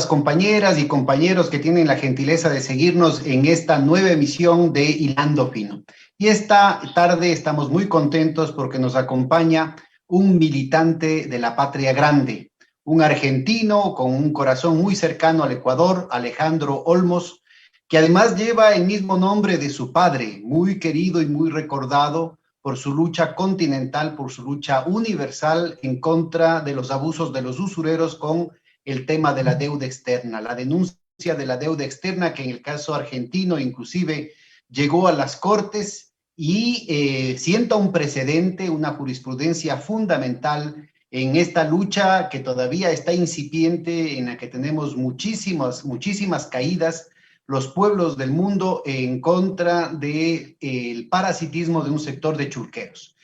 compañeras y compañeros que tienen la gentileza de seguirnos en esta nueva emisión de Hilando Fino. Y esta tarde estamos muy contentos porque nos acompaña un militante de la patria grande, un argentino con un corazón muy cercano al Ecuador, Alejandro Olmos, que además lleva el mismo nombre de su padre, muy querido y muy recordado por su lucha continental, por su lucha universal en contra de los abusos de los usureros con el tema de la deuda externa, la denuncia de la deuda externa que en el caso argentino inclusive llegó a las Cortes y sienta un precedente, una jurisprudencia fundamental en esta lucha que todavía está incipiente, en la que tenemos muchísimas caídas, los pueblos del mundo en contra del parasitismo de un sector de churqueros.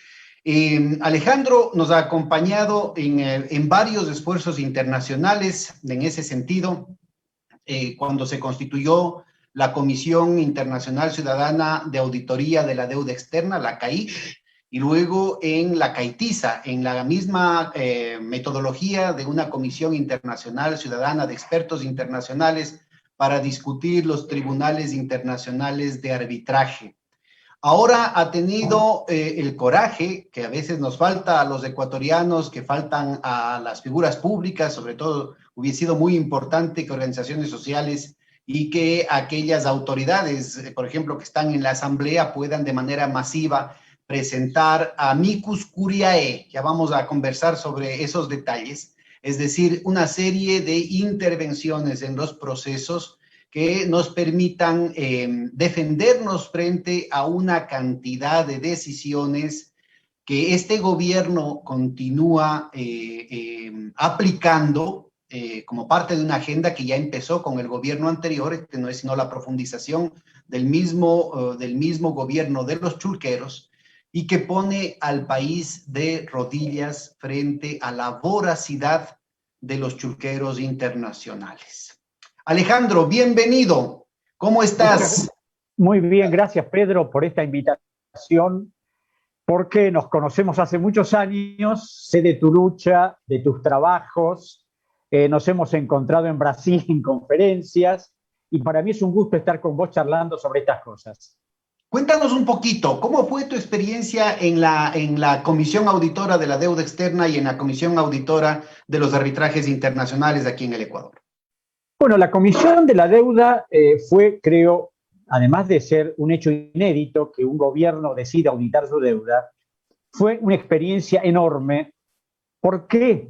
Alejandro nos ha acompañado en varios esfuerzos internacionales en ese sentido, cuando se constituyó la Comisión Internacional Ciudadana de Auditoría de la Deuda Externa, la CAIC, y luego en la CAITISA, en la misma metodología de una Comisión Internacional Ciudadana de Expertos Internacionales para discutir los tribunales internacionales de arbitraje. Ahora ha tenido el coraje que a veces nos falta a los ecuatorianos, que faltan a las figuras públicas, sobre todo hubiera sido muy importante que organizaciones sociales y que aquellas autoridades, por ejemplo, que están en la asamblea puedan de manera masiva presentar amicus curiae. Ya vamos a conversar sobre esos detalles, es decir, una serie de intervenciones en los procesos que nos permitan defendernos frente a una cantidad de decisiones que este gobierno continúa aplicando como parte de una agenda que ya empezó con el gobierno anterior, que no es sino la profundización del mismo gobierno de los chulqueros, y que pone al país de rodillas frente a la voracidad de los chulqueros internacionales. Alejandro, bienvenido. ¿Cómo estás? Muy bien, gracias Pedro por esta invitación, porque nos conocemos hace muchos años, sé de tu lucha, de tus trabajos, nos hemos encontrado en Brasil en conferencias y para mí es un gusto estar con vos charlando sobre estas cosas. Cuéntanos un poquito, ¿cómo fue tu experiencia en la Comisión Auditora de la Deuda Externa y en la Comisión Auditora de los Arbitrajes Internacionales de aquí en el Ecuador? Bueno, la Comisión de la Deuda fue, creo, además de ser un hecho inédito que un gobierno decida auditar su deuda, fue una experiencia enorme. ¿Por qué?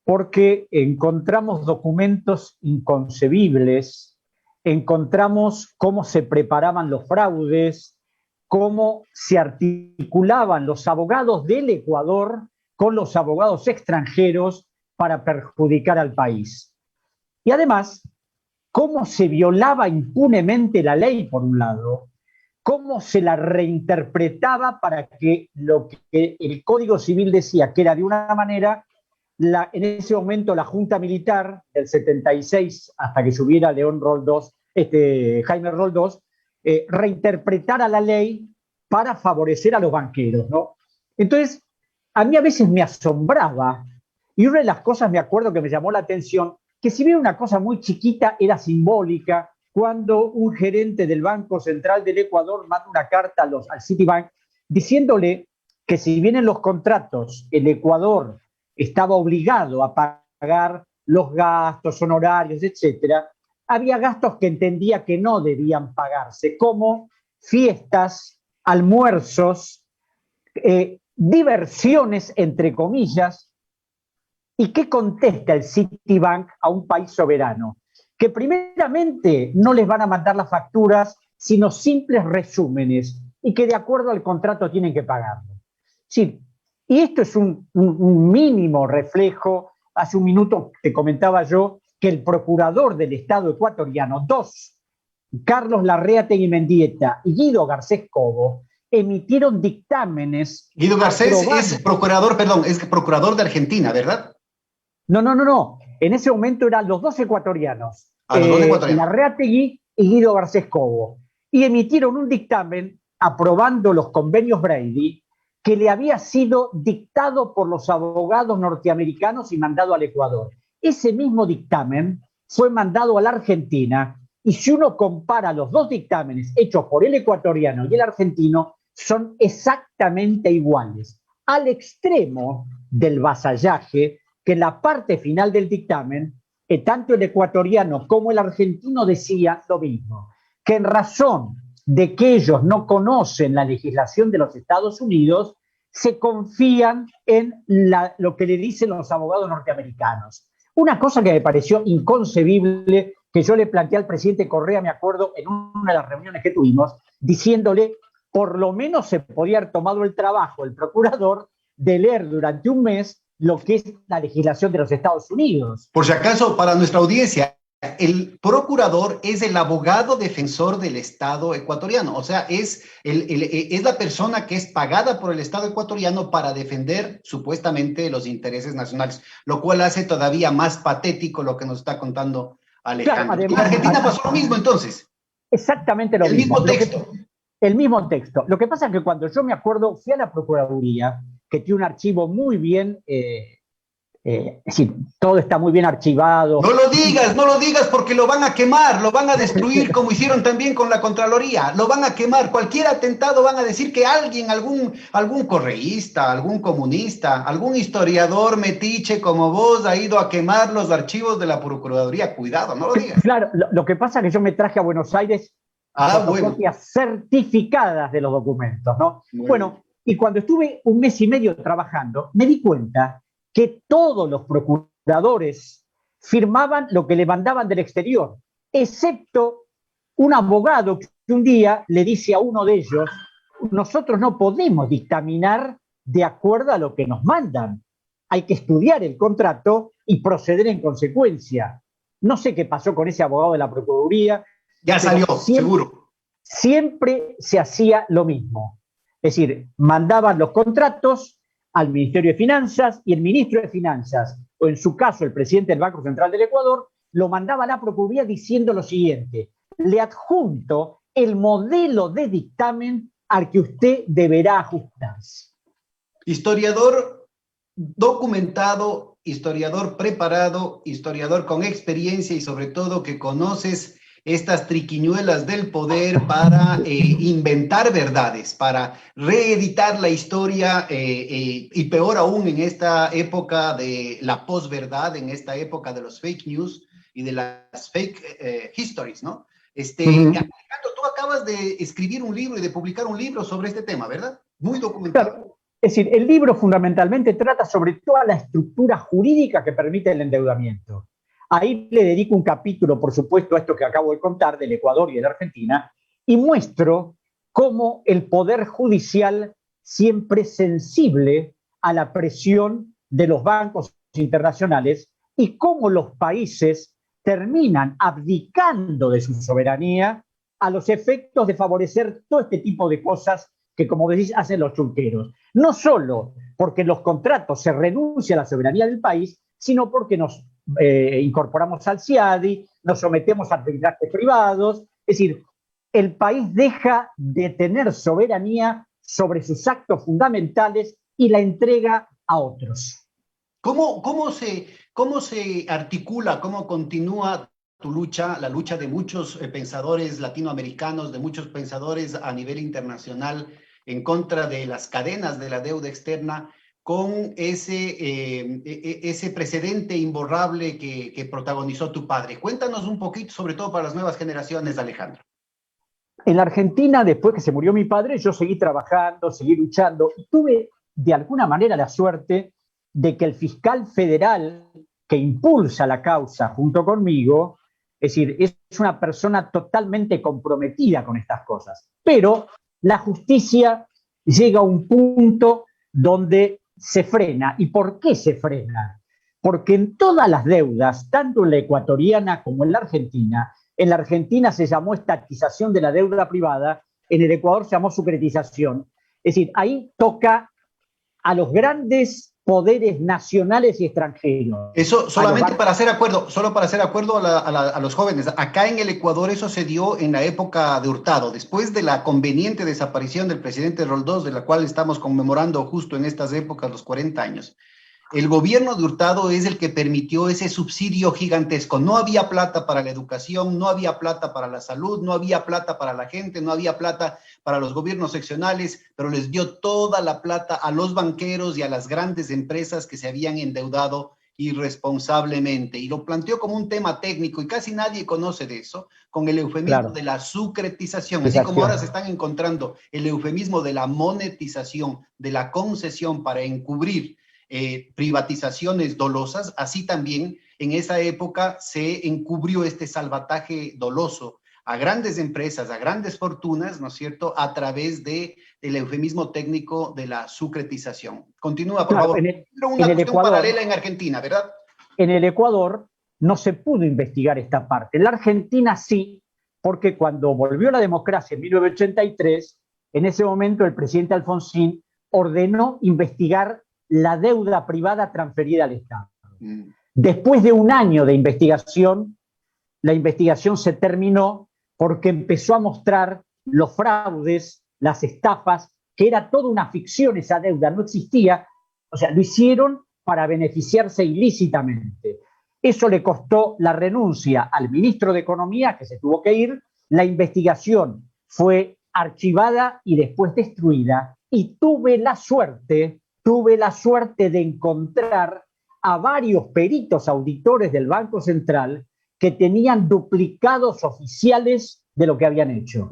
Porque encontramos documentos inconcebibles, encontramos cómo se preparaban los fraudes, cómo se articulaban los abogados del Ecuador con los abogados extranjeros para perjudicar al país. Y además, cómo se violaba impunemente la ley, por un lado, cómo se la reinterpretaba para que lo que el Código Civil decía que era de una manera, en ese momento la Junta Militar del 76, hasta que subiera León Roldós, Jaime Roldós, reinterpretara la ley para favorecer a los banqueros, ¿no? Entonces, a mí a veces me asombraba, y una de las cosas me acuerdo que me llamó la atención, que si bien una cosa muy chiquita era simbólica, cuando un gerente del Banco Central del Ecuador manda una carta al Citibank diciéndole que si bien en los contratos el Ecuador estaba obligado a pagar los gastos, honorarios, etcétera, había gastos que entendía que no debían pagarse, como fiestas, almuerzos, diversiones, entre comillas. ¿Y qué contesta el Citibank a un país soberano? Que primeramente no les van a mandar las facturas, sino simples resúmenes, y que de acuerdo al contrato tienen que pagarlo. Sí, y esto es un mínimo reflejo. Hace un minuto te comentaba yo que el procurador del Estado ecuatoriano, Carlos Larreategui Mendieta y Guido Garcés Cobo, emitieron dictámenes. Guido Garcés es procurador de Argentina, ¿verdad? No. En ese momento eran los dos ecuatorianos, los dos ecuatorianos. Larreategui y Guido Garcés Cobo, y emitieron un dictamen aprobando los convenios Brady que le había sido dictado por los abogados norteamericanos y mandado al Ecuador. Ese mismo dictamen fue mandado a la Argentina, y si uno compara los dos dictámenes hechos por el ecuatoriano y el argentino, son exactamente iguales, al extremo del vasallaje que en la parte final del dictamen, tanto el ecuatoriano como el argentino decían lo mismo, que en razón de que ellos no conocen la legislación de los Estados Unidos, se confían en lo que le dicen los abogados norteamericanos. Una cosa que me pareció inconcebible, que yo le planteé al presidente Correa, me acuerdo, en una de las reuniones que tuvimos, diciéndole, por lo menos se podía haber tomado el trabajo el procurador de leer durante un mes lo que es la legislación de los Estados Unidos. Por si acaso, para nuestra audiencia, el procurador es el abogado defensor del Estado ecuatoriano, o sea, es la persona que es pagada por el Estado ecuatoriano para defender supuestamente los intereses nacionales, lo cual hace todavía más patético lo que nos está contando Alejandro. Claro, además, en Argentina pasó lo mismo entonces. Exactamente lo mismo. El mismo texto. El mismo texto. Lo que pasa es que cuando yo me acuerdo, fui a la Procuraduría, que tiene un archivo muy bien, es decir, todo está muy bien archivado. No lo digas porque lo van a quemar, lo van a destruir como hicieron también con la Contraloría, lo van a quemar. Cualquier atentado van a decir que alguien, algún correísta, algún comunista, algún historiador metiche como vos ha ido a quemar los archivos de la Procuraduría. Cuidado, no lo digas. Claro, lo que pasa es que yo me traje a Buenos Aires fotocopias certificadas de los documentos, ¿no? Bueno, y cuando estuve un mes y medio trabajando, me di cuenta que todos los procuradores firmaban lo que le mandaban del exterior, excepto un abogado que un día le dice a uno de ellos, nosotros no podemos dictaminar de acuerdo a lo que nos mandan, hay que estudiar el contrato y proceder en consecuencia. No sé qué pasó con ese abogado de la Procuraduría. Ya salió, seguro. Siempre se hacía lo mismo. Es decir, mandaban los contratos al Ministerio de Finanzas y el ministro de Finanzas, o en su caso el presidente del Banco Central del Ecuador, lo mandaba a la Procuraduría diciendo lo siguiente: le adjunto el modelo de dictamen al que usted deberá ajustarse. Historiador documentado, historiador preparado, historiador con experiencia y sobre todo que conoces estas triquiñuelas del poder para inventar verdades, para reeditar la historia y peor aún en esta época de la posverdad, en esta época de los fake news y de las fake histories, ¿no? Alejandro, tú acabas de escribir un libro y de publicar un libro sobre este tema, ¿verdad? Muy documentado. Claro. Es decir, el libro fundamentalmente trata sobre toda la estructura jurídica que permite el endeudamiento. Ahí le dedico un capítulo, por supuesto, a esto que acabo de contar del Ecuador y de la Argentina, y muestro cómo el Poder Judicial, siempre sensible a la presión de los bancos internacionales, y cómo los países terminan abdicando de su soberanía a los efectos de favorecer todo este tipo de cosas que, como decís, hacen los chunqueros. No solo porque en los contratos se renuncia a la soberanía del país, sino porque nos incorporamos al CIADI, nos sometemos a arbitrajes privados. Es decir, el país deja de tener soberanía sobre sus actos fundamentales y la entrega a otros. ¿Cómo se articula, cómo continúa tu lucha, la lucha de muchos pensadores latinoamericanos, de muchos pensadores a nivel internacional en contra de las cadenas de la deuda externa, con ese precedente imborrable que protagonizó tu padre? Cuéntanos un poquito, sobre todo para las nuevas generaciones, Alejandro. En la Argentina, después que se murió mi padre, yo seguí trabajando, seguí luchando, y tuve de alguna manera la suerte de que el fiscal federal que impulsa la causa junto conmigo, es decir, es una persona totalmente comprometida con estas cosas, pero la justicia llega a un punto donde se frena. ¿Y por qué se frena? Porque en todas las deudas, tanto en la ecuatoriana como en la Argentina se llamó estatización de la deuda privada, en el Ecuador se llamó securitización. Es decir, ahí toca a los grandes poderes nacionales y extranjeros. Eso solamente para hacer acuerdo, solo para hacer acuerdo a los jóvenes. Acá en el Ecuador eso se dio en la época de Hurtado, después de la conveniente desaparición del presidente Roldós, de la cual estamos conmemorando justo en estas épocas los 40 años. El gobierno de Hurtado es el que permitió ese subsidio gigantesco. No había plata para la educación, no había plata para la salud, no había plata para la gente, no había plata para los gobiernos seccionales, pero les dio toda la plata a los banqueros y a las grandes empresas que se habían endeudado irresponsablemente. Y lo planteó como un tema técnico y casi nadie conoce de eso, con el eufemismo de la sucretización, así como ahora se están encontrando el eufemismo de la monetización, de la concesión para encubrir privatizaciones dolosas, así también en esa época se encubrió este salvataje doloso a grandes empresas, a grandes fortunas, ¿no es cierto?, a través del eufemismo técnico de la sucretización. Continúa, por favor. Pero una cuestión Ecuador, paralela en Argentina, ¿verdad? En el Ecuador no se pudo investigar esta parte. En la Argentina sí, porque cuando volvió la democracia en 1983, en ese momento el presidente Alfonsín ordenó investigar la deuda privada transferida al Estado. Después de un año de investigación, la investigación se terminó porque empezó a mostrar los fraudes, las estafas, que era toda una ficción esa deuda, no existía. O sea, lo hicieron para beneficiarse ilícitamente. Eso le costó la renuncia al ministro de Economía, que se tuvo que ir. La investigación fue archivada y después destruida. Y tuve la suerte de encontrar a varios peritos auditores del Banco Central que tenían duplicados oficiales de lo que habían hecho.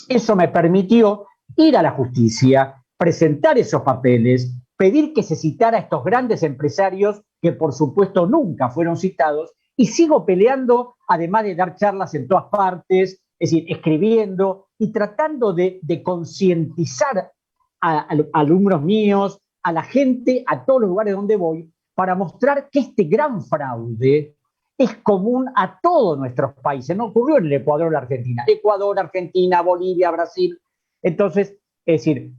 Eso me permitió ir a la justicia, presentar esos papeles, pedir que se citara a estos grandes empresarios que por supuesto nunca fueron citados, y sigo peleando, además de dar charlas en todas partes, es decir, escribiendo y tratando de concientizar a alumnos míos, a la gente, a todos los lugares donde voy, para mostrar que este gran fraude es común a todos nuestros países. No ocurrió en el Ecuador o la Argentina. Ecuador, Argentina, Bolivia, Brasil. Entonces, es decir,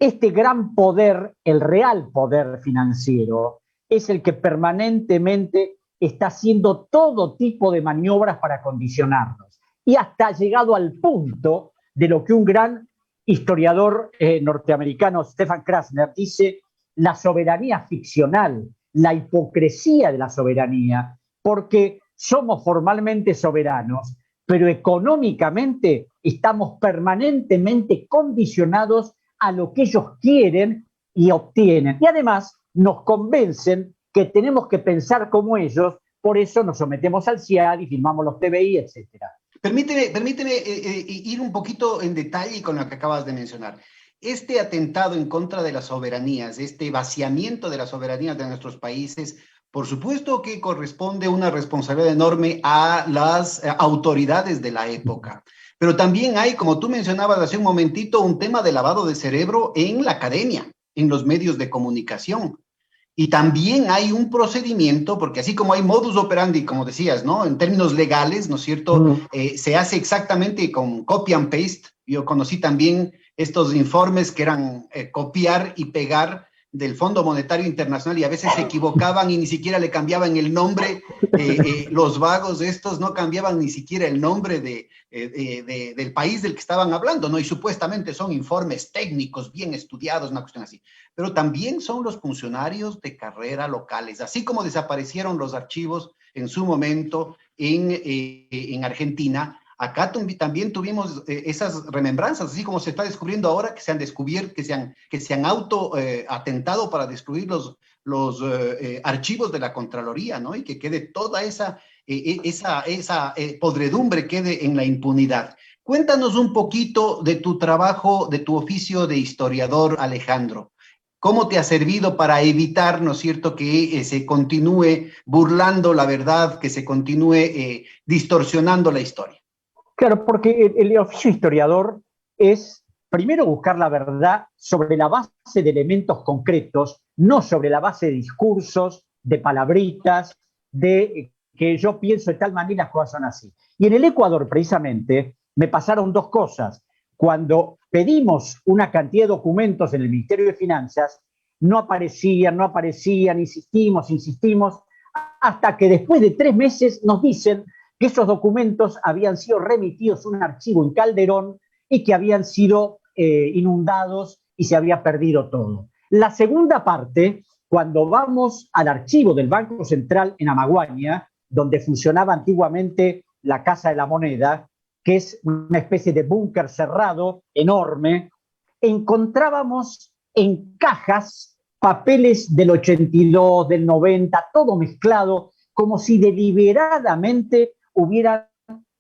este gran poder, el real poder financiero, es el que permanentemente está haciendo todo tipo de maniobras para condicionarnos. Y hasta ha llegado al punto de lo que un gran historiador norteamericano, Stefan Krasner, dice: la soberanía ficcional, la hipocresía de la soberanía, porque somos formalmente soberanos, pero económicamente estamos permanentemente condicionados a lo que ellos quieren y obtienen. Y además nos convencen que tenemos que pensar como ellos, por eso nos sometemos al CIAD y firmamos los TBI, etcétera. Permíteme ir un poquito en detalle con lo que acabas de mencionar. Este atentado en contra de las soberanías, este vaciamiento de las soberanías de nuestros países, por supuesto que corresponde una responsabilidad enorme a las autoridades de la época. Pero también hay, como tú mencionabas hace un momentito, un tema de lavado de cerebro en la academia, en los medios de comunicación. Y también hay un procedimiento, porque así como hay modus operandi, como decías, ¿no? En términos legales, ¿no es cierto? Se hace exactamente con copy and paste. Yo conocí también estos informes que eran copiar y pegar del Fondo Monetario Internacional, y a veces se equivocaban y ni siquiera le cambiaban el nombre. Los vagos estos no cambiaban ni siquiera el nombre del país del que estaban hablando, ¿no? Y supuestamente son informes técnicos, bien estudiados, una cuestión así. Pero también son los funcionarios de carrera locales, así como desaparecieron los archivos en su momento en Argentina. Acá también tuvimos esas remembranzas, así como se está descubriendo ahora, que se han descubierto, que se han atentado para destruir los archivos de la Contraloría, ¿no? Y que quede toda esa podredumbre quede en la impunidad. Cuéntanos un poquito de tu trabajo, de tu oficio de historiador, Alejandro. ¿Cómo te ha servido para evitar, ¿no es cierto?, que se continúe burlando la verdad, que se continúe distorsionando la historia? Claro, porque el oficio historiador es primero buscar la verdad sobre la base de elementos concretos, no sobre la base de discursos, de palabritas, de que yo pienso de tal manera las cosas son así. Y en el Ecuador, precisamente, me pasaron dos cosas. Cuando pedimos una cantidad de documentos en el Ministerio de Finanzas, no aparecían, insistimos, hasta que después de 3 meses nos dicen que esos documentos habían sido remitidos a un archivo en Calderón y que habían sido inundados y se había perdido todo. La segunda parte cuando vamos al archivo del Banco Central en Amaguaña, donde funcionaba antiguamente la Casa de la Moneda, que es una especie de búnker cerrado enorme, encontrábamos en cajas papeles del 82, del 90, todo mezclado, como si deliberadamente hubieran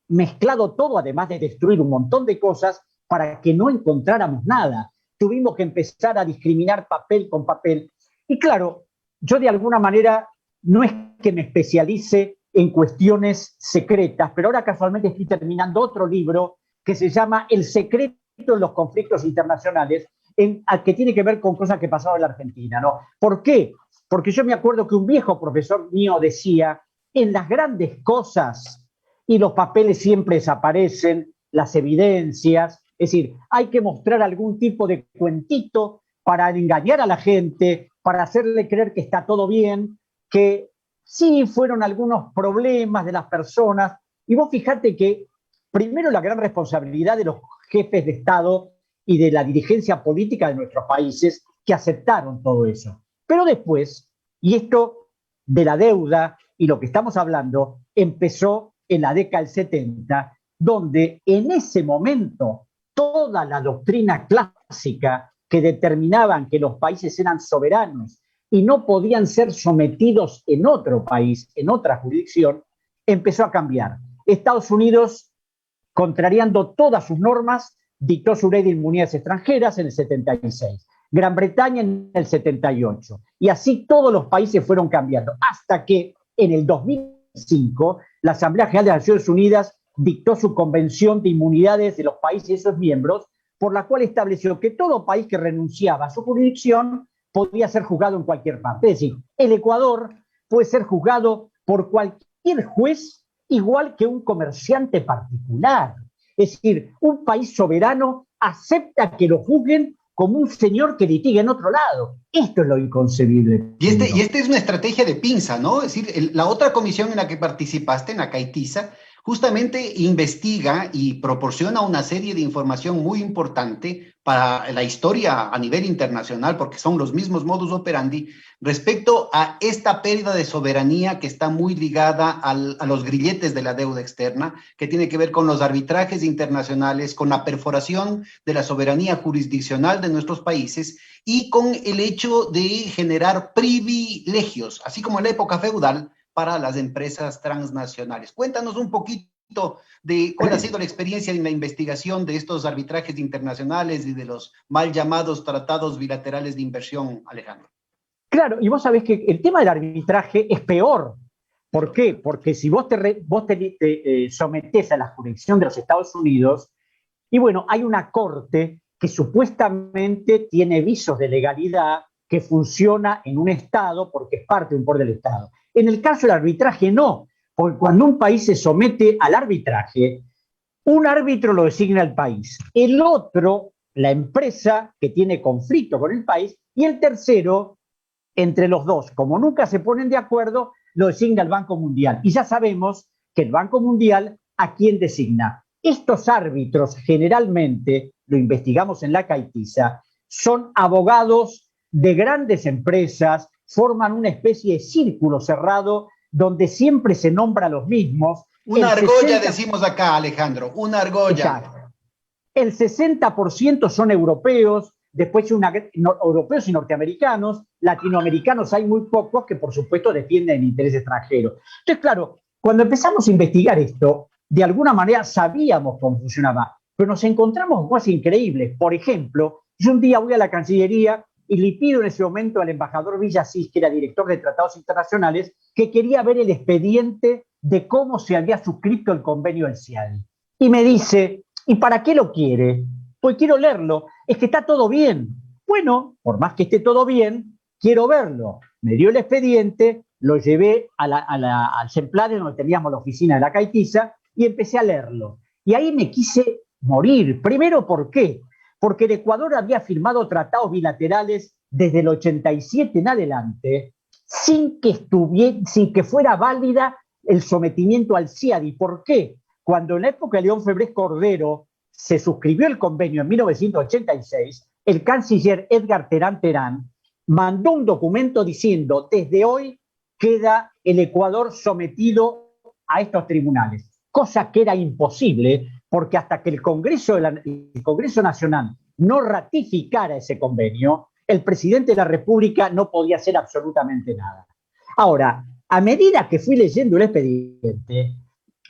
mezclado todo, además de destruir un montón de cosas, para que no encontráramos nada. Tuvimos que empezar a discriminar papel con papel. Y claro, yo de alguna manera no es que me especialice en cuestiones secretas, pero ahora casualmente estoy terminando otro libro que se llama El secreto de los conflictos internacionales, que tiene que ver con cosas que pasaban en la Argentina, ¿no? ¿Por qué? Porque yo me acuerdo que un viejo profesor mío decía, en las grandes cosas, y los papeles siempre desaparecen, las evidencias, es decir, hay que mostrar algún tipo de cuentito para engañar a la gente, para hacerle creer que está todo bien, que sí fueron algunos problemas de las personas. Y vos fijate que primero la gran responsabilidad de los jefes de Estado y de la dirigencia política de nuestros países que aceptaron todo eso. Pero después, y esto de la deuda y lo que estamos hablando, empezó en la década del 70, donde en ese momento toda la doctrina clásica que determinaban que los países eran soberanos y no podían ser sometidos en otro país, en otra jurisdicción, empezó a cambiar. Estados Unidos, contrariando todas sus normas, dictó su ley de inmunidades extranjeras en el 76, Gran Bretaña en el 78, y así todos los países fueron cambiando, hasta que en el 2005 la Asamblea General de las Naciones Unidas dictó su Convención de Inmunidades de los países y sus miembros, por la cual estableció que todo país que renunciaba a su jurisdicción podía ser juzgado en cualquier parte. Es decir, el Ecuador puede ser juzgado por cualquier juez igual que un comerciante particular. Es decir, un país soberano acepta que lo juzguen como un señor que litiga en otro lado. Esto es lo inconcebible. Y esta es una estrategia de pinza, ¿no? Es decir, la otra comisión en la que participaste, en la CAITISA, justamente investiga y proporciona una serie de información muy importante para la historia a nivel internacional, porque son los mismos modus operandi, respecto a esta pérdida de soberanía que está muy ligada a los grilletes de la deuda externa, que tiene que ver con los arbitrajes internacionales, con la perforación de la soberanía jurisdiccional de nuestros países y con el hecho de generar privilegios, así como en la época feudal, para las empresas transnacionales. Cuéntanos un poquito de cuál ha sido la experiencia en la investigación de estos arbitrajes internacionales y de los mal llamados tratados bilaterales de inversión, Alejandro. Claro, y vos sabés que el tema del arbitraje es peor. ¿Por qué? Porque si vos te sometés a la jurisdicción de los Estados Unidos, y bueno, hay una corte que supuestamente tiene visos de legalidad, que funciona en un Estado porque es parte de un poder del Estado. En el caso del arbitraje no, porque cuando un país se somete al arbitraje, un árbitro lo designa el país, el otro, la empresa que tiene conflicto con el país, y el tercero, entre los dos, como nunca se ponen de acuerdo, lo designa el Banco Mundial. Y ya sabemos que el Banco Mundial, ¿a quién designa? Estos árbitros generalmente, lo investigamos en la CAITISA, son abogados de grandes empresas, forman una especie de círculo cerrado donde siempre se nombra a los mismos. Una argolla, decimos acá, Alejandro, una argolla. Exacto. El 60% son europeos, después europeos y norteamericanos, latinoamericanos hay muy pocos que por supuesto defienden el interés extranjero. Entonces, claro, cuando empezamos a investigar esto, de alguna manera sabíamos cómo funcionaba, pero nos encontramos cosas increíbles. Por ejemplo, yo un día voy a la Cancillería y le pido en ese momento al embajador Villasís, que era director de Tratados Internacionales, que quería ver el expediente de cómo se había suscrito el convenio del CIADI. Y me dice, ¿y para qué lo quiere? Pues quiero leerlo, es que está todo bien. Bueno, por más que esté todo bien, quiero verlo. Me dio el expediente, lo llevé al Semplare, donde teníamos la oficina de la CAITISA, y empecé a leerlo. Y ahí me quise morir. Primero, ¿por qué? Porque el Ecuador había firmado tratados bilaterales desde el 87 en adelante, sin que fuera válida el sometimiento al CIADI. ¿Por qué? Cuando en la época de León Febrés Cordero se suscribió el convenio en 1986, el canciller Edgar Terán Terán mandó un documento diciendo: desde hoy queda el Ecuador sometido a estos tribunales, cosa que era imposible porque hasta que el Congreso Nacional no ratificara ese convenio, el presidente de la República no podía hacer absolutamente nada. Ahora, a medida que fui leyendo el expediente,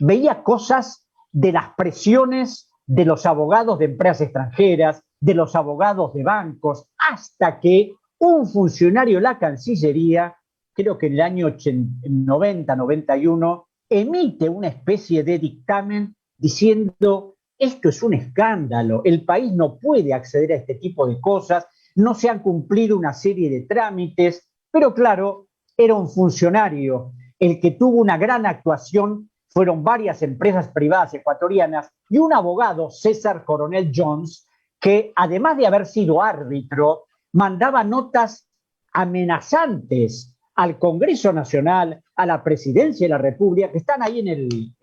veía cosas de las presiones de los abogados de empresas extranjeras, de los abogados de bancos, hasta que un funcionario de la Cancillería, creo que en el año 90-91, emite una especie de dictamen diciendo: esto es un escándalo, el país no puede acceder a este tipo de cosas, no se han cumplido una serie de trámites, pero claro, era un funcionario. El que tuvo una gran actuación fueron varias empresas privadas ecuatorianas y un abogado, César Coronel Jones, que además de haber sido árbitro, mandaba notas amenazantes al Congreso Nacional, a la Presidencia de la República, que están ahí en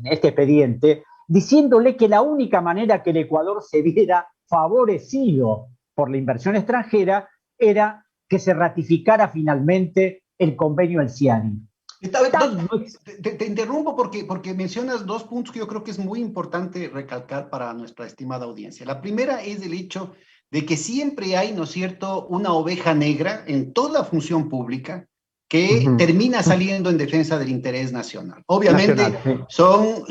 este expediente, diciéndole que la única manera que el Ecuador se viera favorecido por la inversión extranjera era que se ratificara finalmente el convenio del CIANI. Te interrumpo porque mencionas dos puntos que yo creo que es muy importante recalcar para nuestra estimada audiencia. La primera es el hecho de que siempre hay, ¿no es cierto?, una oveja negra en toda función pública que termina saliendo en defensa del interés nacional. Obviamente son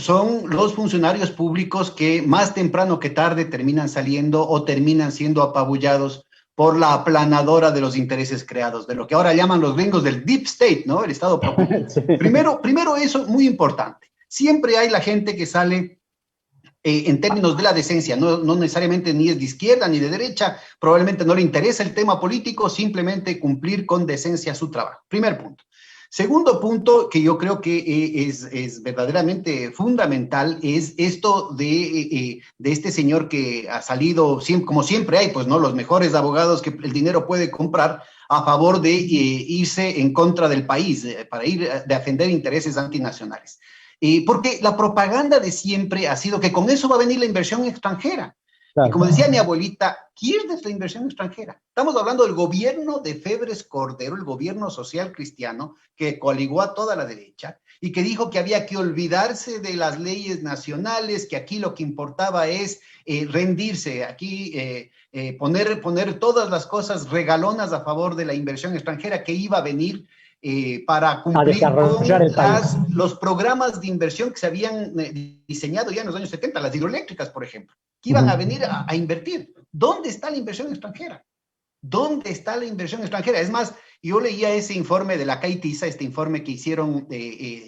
los funcionarios públicos que más temprano que tarde terminan saliendo o terminan siendo apabullados por la aplanadora de los intereses creados, de lo que ahora llaman los gringos del deep state, ¿no? El Estado profundo. Sí. Primero eso, muy importante. Siempre hay la gente que sale en términos de la decencia, no necesariamente ni es de izquierda ni de derecha, probablemente no le interesa el tema político, simplemente cumplir con decencia su trabajo. Primer punto. Segundo punto que yo creo que es verdaderamente fundamental es esto de este señor que ha salido, como siempre hay, pues, ¿no?, los mejores abogados que el dinero puede comprar a favor de irse en contra del país, para ir a defender intereses antinacionales. Porque la propaganda de siempre ha sido que con eso va a venir la inversión extranjera. Claro. Y como decía mi abuelita, ¿quién es la inversión extranjera? Estamos hablando del gobierno de Febres Cordero, el gobierno social cristiano, que coaligó a toda la derecha y que dijo que había que olvidarse de las leyes nacionales, que aquí lo que importaba es rendirse, aquí poner todas las cosas regalonas a favor de la inversión extranjera que iba a venir para cumplir con los programas de inversión que se habían diseñado ya en los años 70, las hidroeléctricas, por ejemplo, que iban a venir a invertir. ¿Dónde está la inversión extranjera? ¿Dónde está la inversión extranjera? Es más, yo leía ese informe de la CAITISA, este informe que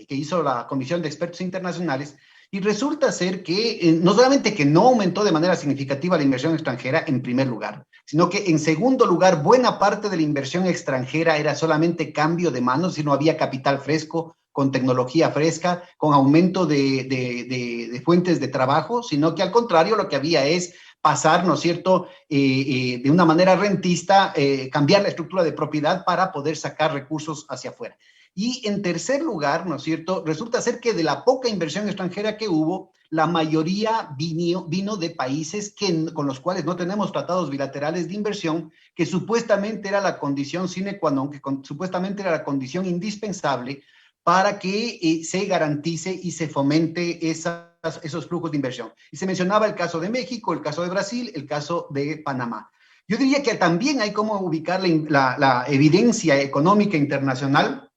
hizo la Comisión de Expertos Internacionales, y resulta ser que no solamente que no aumentó de manera significativa la inversión extranjera en primer lugar, sino que en segundo lugar, buena parte de la inversión extranjera era solamente cambio de manos, si no había capital fresco, con tecnología fresca, con aumento de fuentes de trabajo, sino que al contrario lo que había es pasar, ¿no es cierto?, de una manera rentista, cambiar la estructura de propiedad para poder sacar recursos hacia afuera. Y en tercer lugar, ¿no es cierto?, resulta ser que de la poca inversión extranjera que hubo, la mayoría vino de países con los cuales no tenemos tratados bilaterales de inversión, que supuestamente era la condición sine qua non, que supuestamente era la condición indispensable para que se garantice y se fomente esos flujos de inversión. Y se mencionaba el caso de México, el caso de Brasil, el caso de Panamá. Yo diría que también hay cómo ubicar la evidencia económica internacional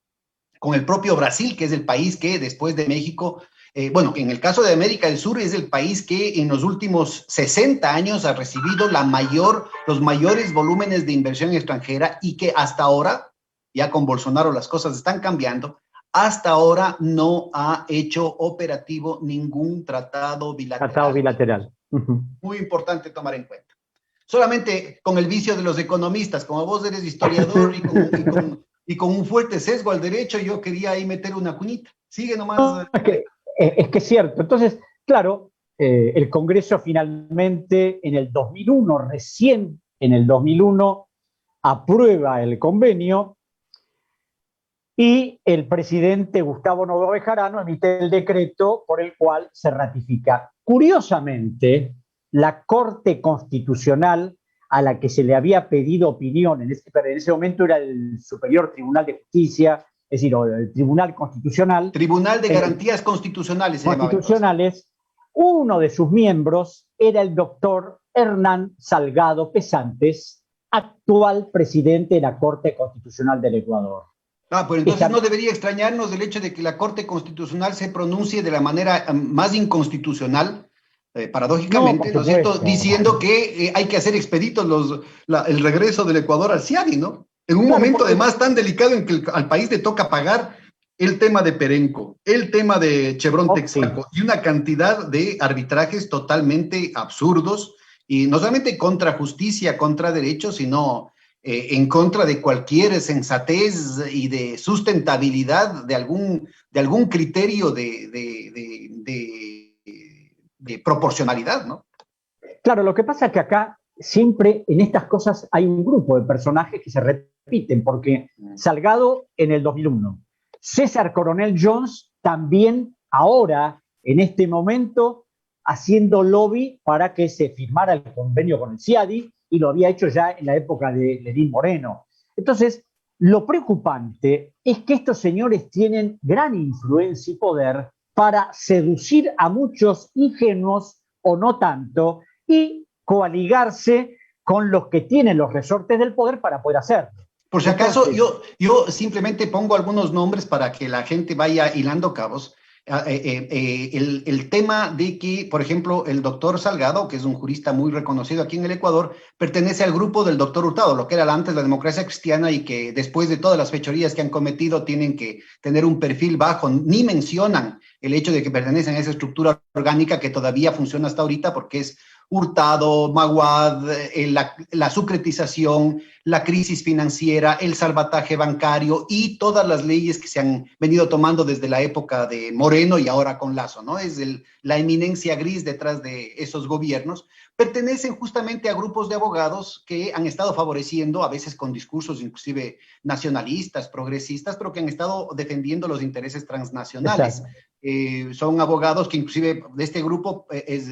con el propio Brasil, que es el país que después de México, bueno, en el caso de América del Sur es el país que en los últimos 60 años ha recibido los mayores volúmenes de inversión extranjera y que hasta ahora, ya con Bolsonaro las cosas están cambiando, hasta ahora no ha hecho operativo ningún tratado bilateral. Tratado bilateral. Muy importante tomar en cuenta. Solamente con el vicio de los economistas, como vos eres historiador y con un fuerte sesgo al derecho, yo quería ahí meter una cuñita. Sigue nomás. No, es que es cierto. Entonces, claro, el Congreso finalmente en el 2001, recién en el 2001, aprueba el convenio y el presidente Gustavo Noboa Bejarano emite el decreto por el cual se ratifica. Curiosamente, la Corte Constitucional a la que se le había pedido opinión, en ese momento era el Superior Tribunal de Justicia, es decir, el Tribunal Constitucional. Tribunal de Garantías Constitucionales se llamaba entonces. Constitucionales, uno de sus miembros era el doctor Hernán Salgado Pesantes, actual presidente de la Corte Constitucional del Ecuador. Pero entonces no debería extrañarnos el hecho de que la Corte Constitucional se pronuncie de la manera más inconstitucional, paradójicamente, ¿no es cierto?, diciendo que hay que hacer expeditos el regreso del Ecuador al CIADI, ¿no? En un momento además tan delicado en que al país le toca pagar el tema de Perenco, el tema de Chevron Texaco y una cantidad de arbitrajes totalmente absurdos, y no solamente contra justicia, contra derechos, sino en contra de cualquier sensatez y de sustentabilidad de algún criterio de proporcionalidad, ¿no? Claro, lo que pasa es que acá siempre en estas cosas hay un grupo de personajes que se repiten, porque Salgado en el 2001, César Coronel Jones también ahora, en este momento, haciendo lobby para que se firmara el convenio con el CIADI, y lo había hecho ya en la época de Lenín Moreno. Entonces, lo preocupante es que estos señores tienen gran influencia y poder para seducir a muchos ingenuos o no tanto y coaligarse con los que tienen los resortes del poder para poder hacerlo. Por si acaso, yo simplemente pongo algunos nombres para que la gente vaya hilando cabos. El tema de que, por ejemplo, el doctor Salgado, que es un jurista muy reconocido aquí en el Ecuador, pertenece al grupo del doctor Hurtado, lo que era antes la democracia cristiana, y que después de todas las fechorías que han cometido tienen que tener un perfil bajo. Ni mencionan el hecho de que pertenecen a esa estructura orgánica que todavía funciona hasta ahorita, porque es Hurtado, Maguad, la sucretización, la crisis financiera, el salvataje bancario y todas las leyes que se han venido tomando desde la época de Moreno y ahora con Lasso, ¿no? Es la eminencia gris detrás de esos gobiernos. Pertenecen justamente a grupos de abogados que han estado favoreciendo, a veces con discursos inclusive nacionalistas, progresistas, pero que han estado defendiendo los intereses transnacionales. Son abogados que inclusive de este grupo es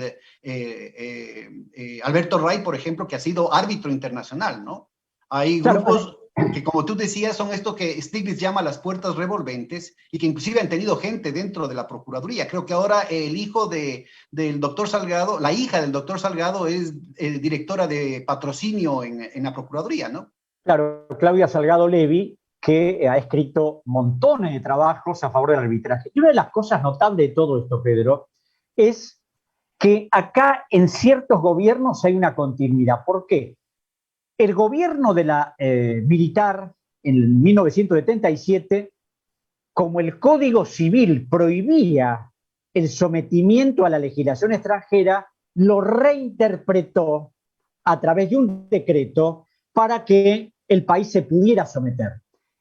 Alberto Ray, por ejemplo, que ha sido árbitro internacional, ¿no? Hay grupos que, como tú decías, son esto que Stiglitz llama las puertas revolventes y que inclusive han tenido gente dentro de la Procuraduría. Creo que ahora el hijo del doctor Salgado, la hija del doctor Salgado es directora de patrocinio en la Procuraduría, ¿no? Claro, Claudia Salgado Levy, que ha escrito montones de trabajos a favor del arbitraje. Y una de las cosas notables de todo esto, Pedro, es que acá en ciertos gobiernos hay una continuidad. ¿Por qué? El gobierno de la militar en 1977, como el Código Civil prohibía el sometimiento a la legislación extranjera, lo reinterpretó a través de un decreto para que el país se pudiera someter.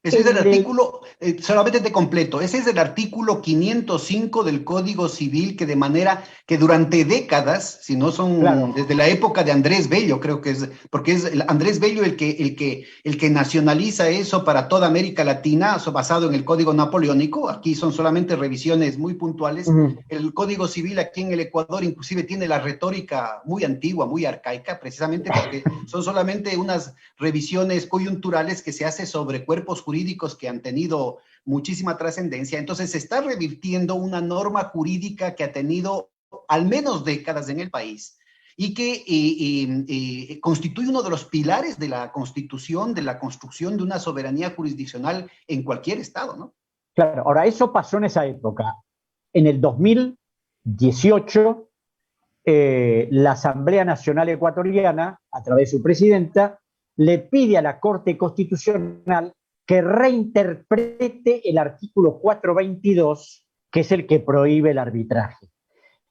Ese es el artículo, solamente te completo, ese es el artículo 505 del Código Civil que de manera que durante décadas, si no son desde la época de Andrés Bello, creo que es, porque es Andrés Bello el que nacionaliza eso para toda América Latina, basado en el Código Napoleónico. Aquí son solamente revisiones muy puntuales. El Código Civil aquí en el Ecuador inclusive tiene la retórica muy antigua, muy arcaica, precisamente porque son solamente unas revisiones coyunturales que se hace sobre cuerpos jurídicos que han tenido muchísima trascendencia. Entonces se está revirtiendo una norma jurídica que ha tenido al menos décadas en el país y que constituye uno de los pilares de la Constitución, de la construcción de una soberanía jurisdiccional en cualquier estado, ¿no? Claro, ahora eso pasó en esa época. En el 2018, la Asamblea Nacional Ecuatoriana, a través de su presidenta, le pide a la Corte Constitucional que reinterprete el artículo 422, que es el que prohíbe el arbitraje,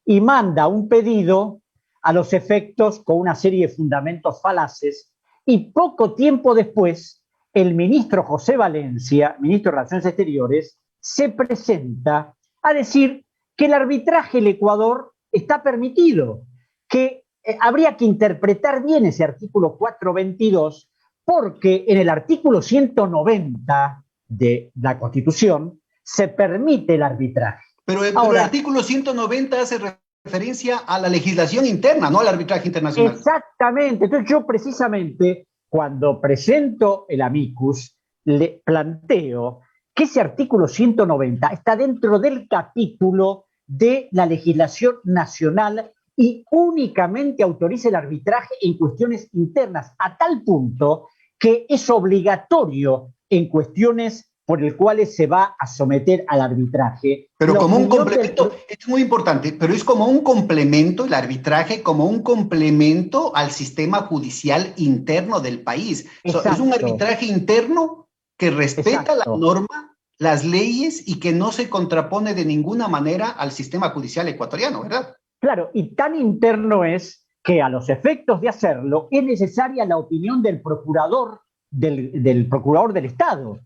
y manda un pedido a los efectos con una serie de fundamentos falaces, y poco tiempo después el ministro José Valencia, ministro de Relaciones Exteriores, se presenta a decir que el arbitraje en el Ecuador está permitido, que habría que interpretar bien ese artículo 422, porque en el artículo 190 de la Constitución se permite el arbitraje. Pero el artículo 190 hace referencia a la legislación interna, no al arbitraje internacional. Exactamente. Entonces yo precisamente cuando presento el amicus le planteo que ese artículo 190 está dentro del capítulo de la legislación nacional y únicamente autoriza el arbitraje en cuestiones internas, a tal punto que es obligatorio en cuestiones por el cuales se va a someter al arbitraje. Pero como un complemento, es muy importante, pero es como un complemento, el arbitraje como un complemento al sistema judicial interno del país. Es un arbitraje interno que respeta la norma, las leyes y que no se contrapone de ninguna manera al sistema judicial ecuatoriano, ¿verdad? Claro, y tan interno es que a los efectos de hacerlo es necesaria la opinión del procurador del procurador del Estado.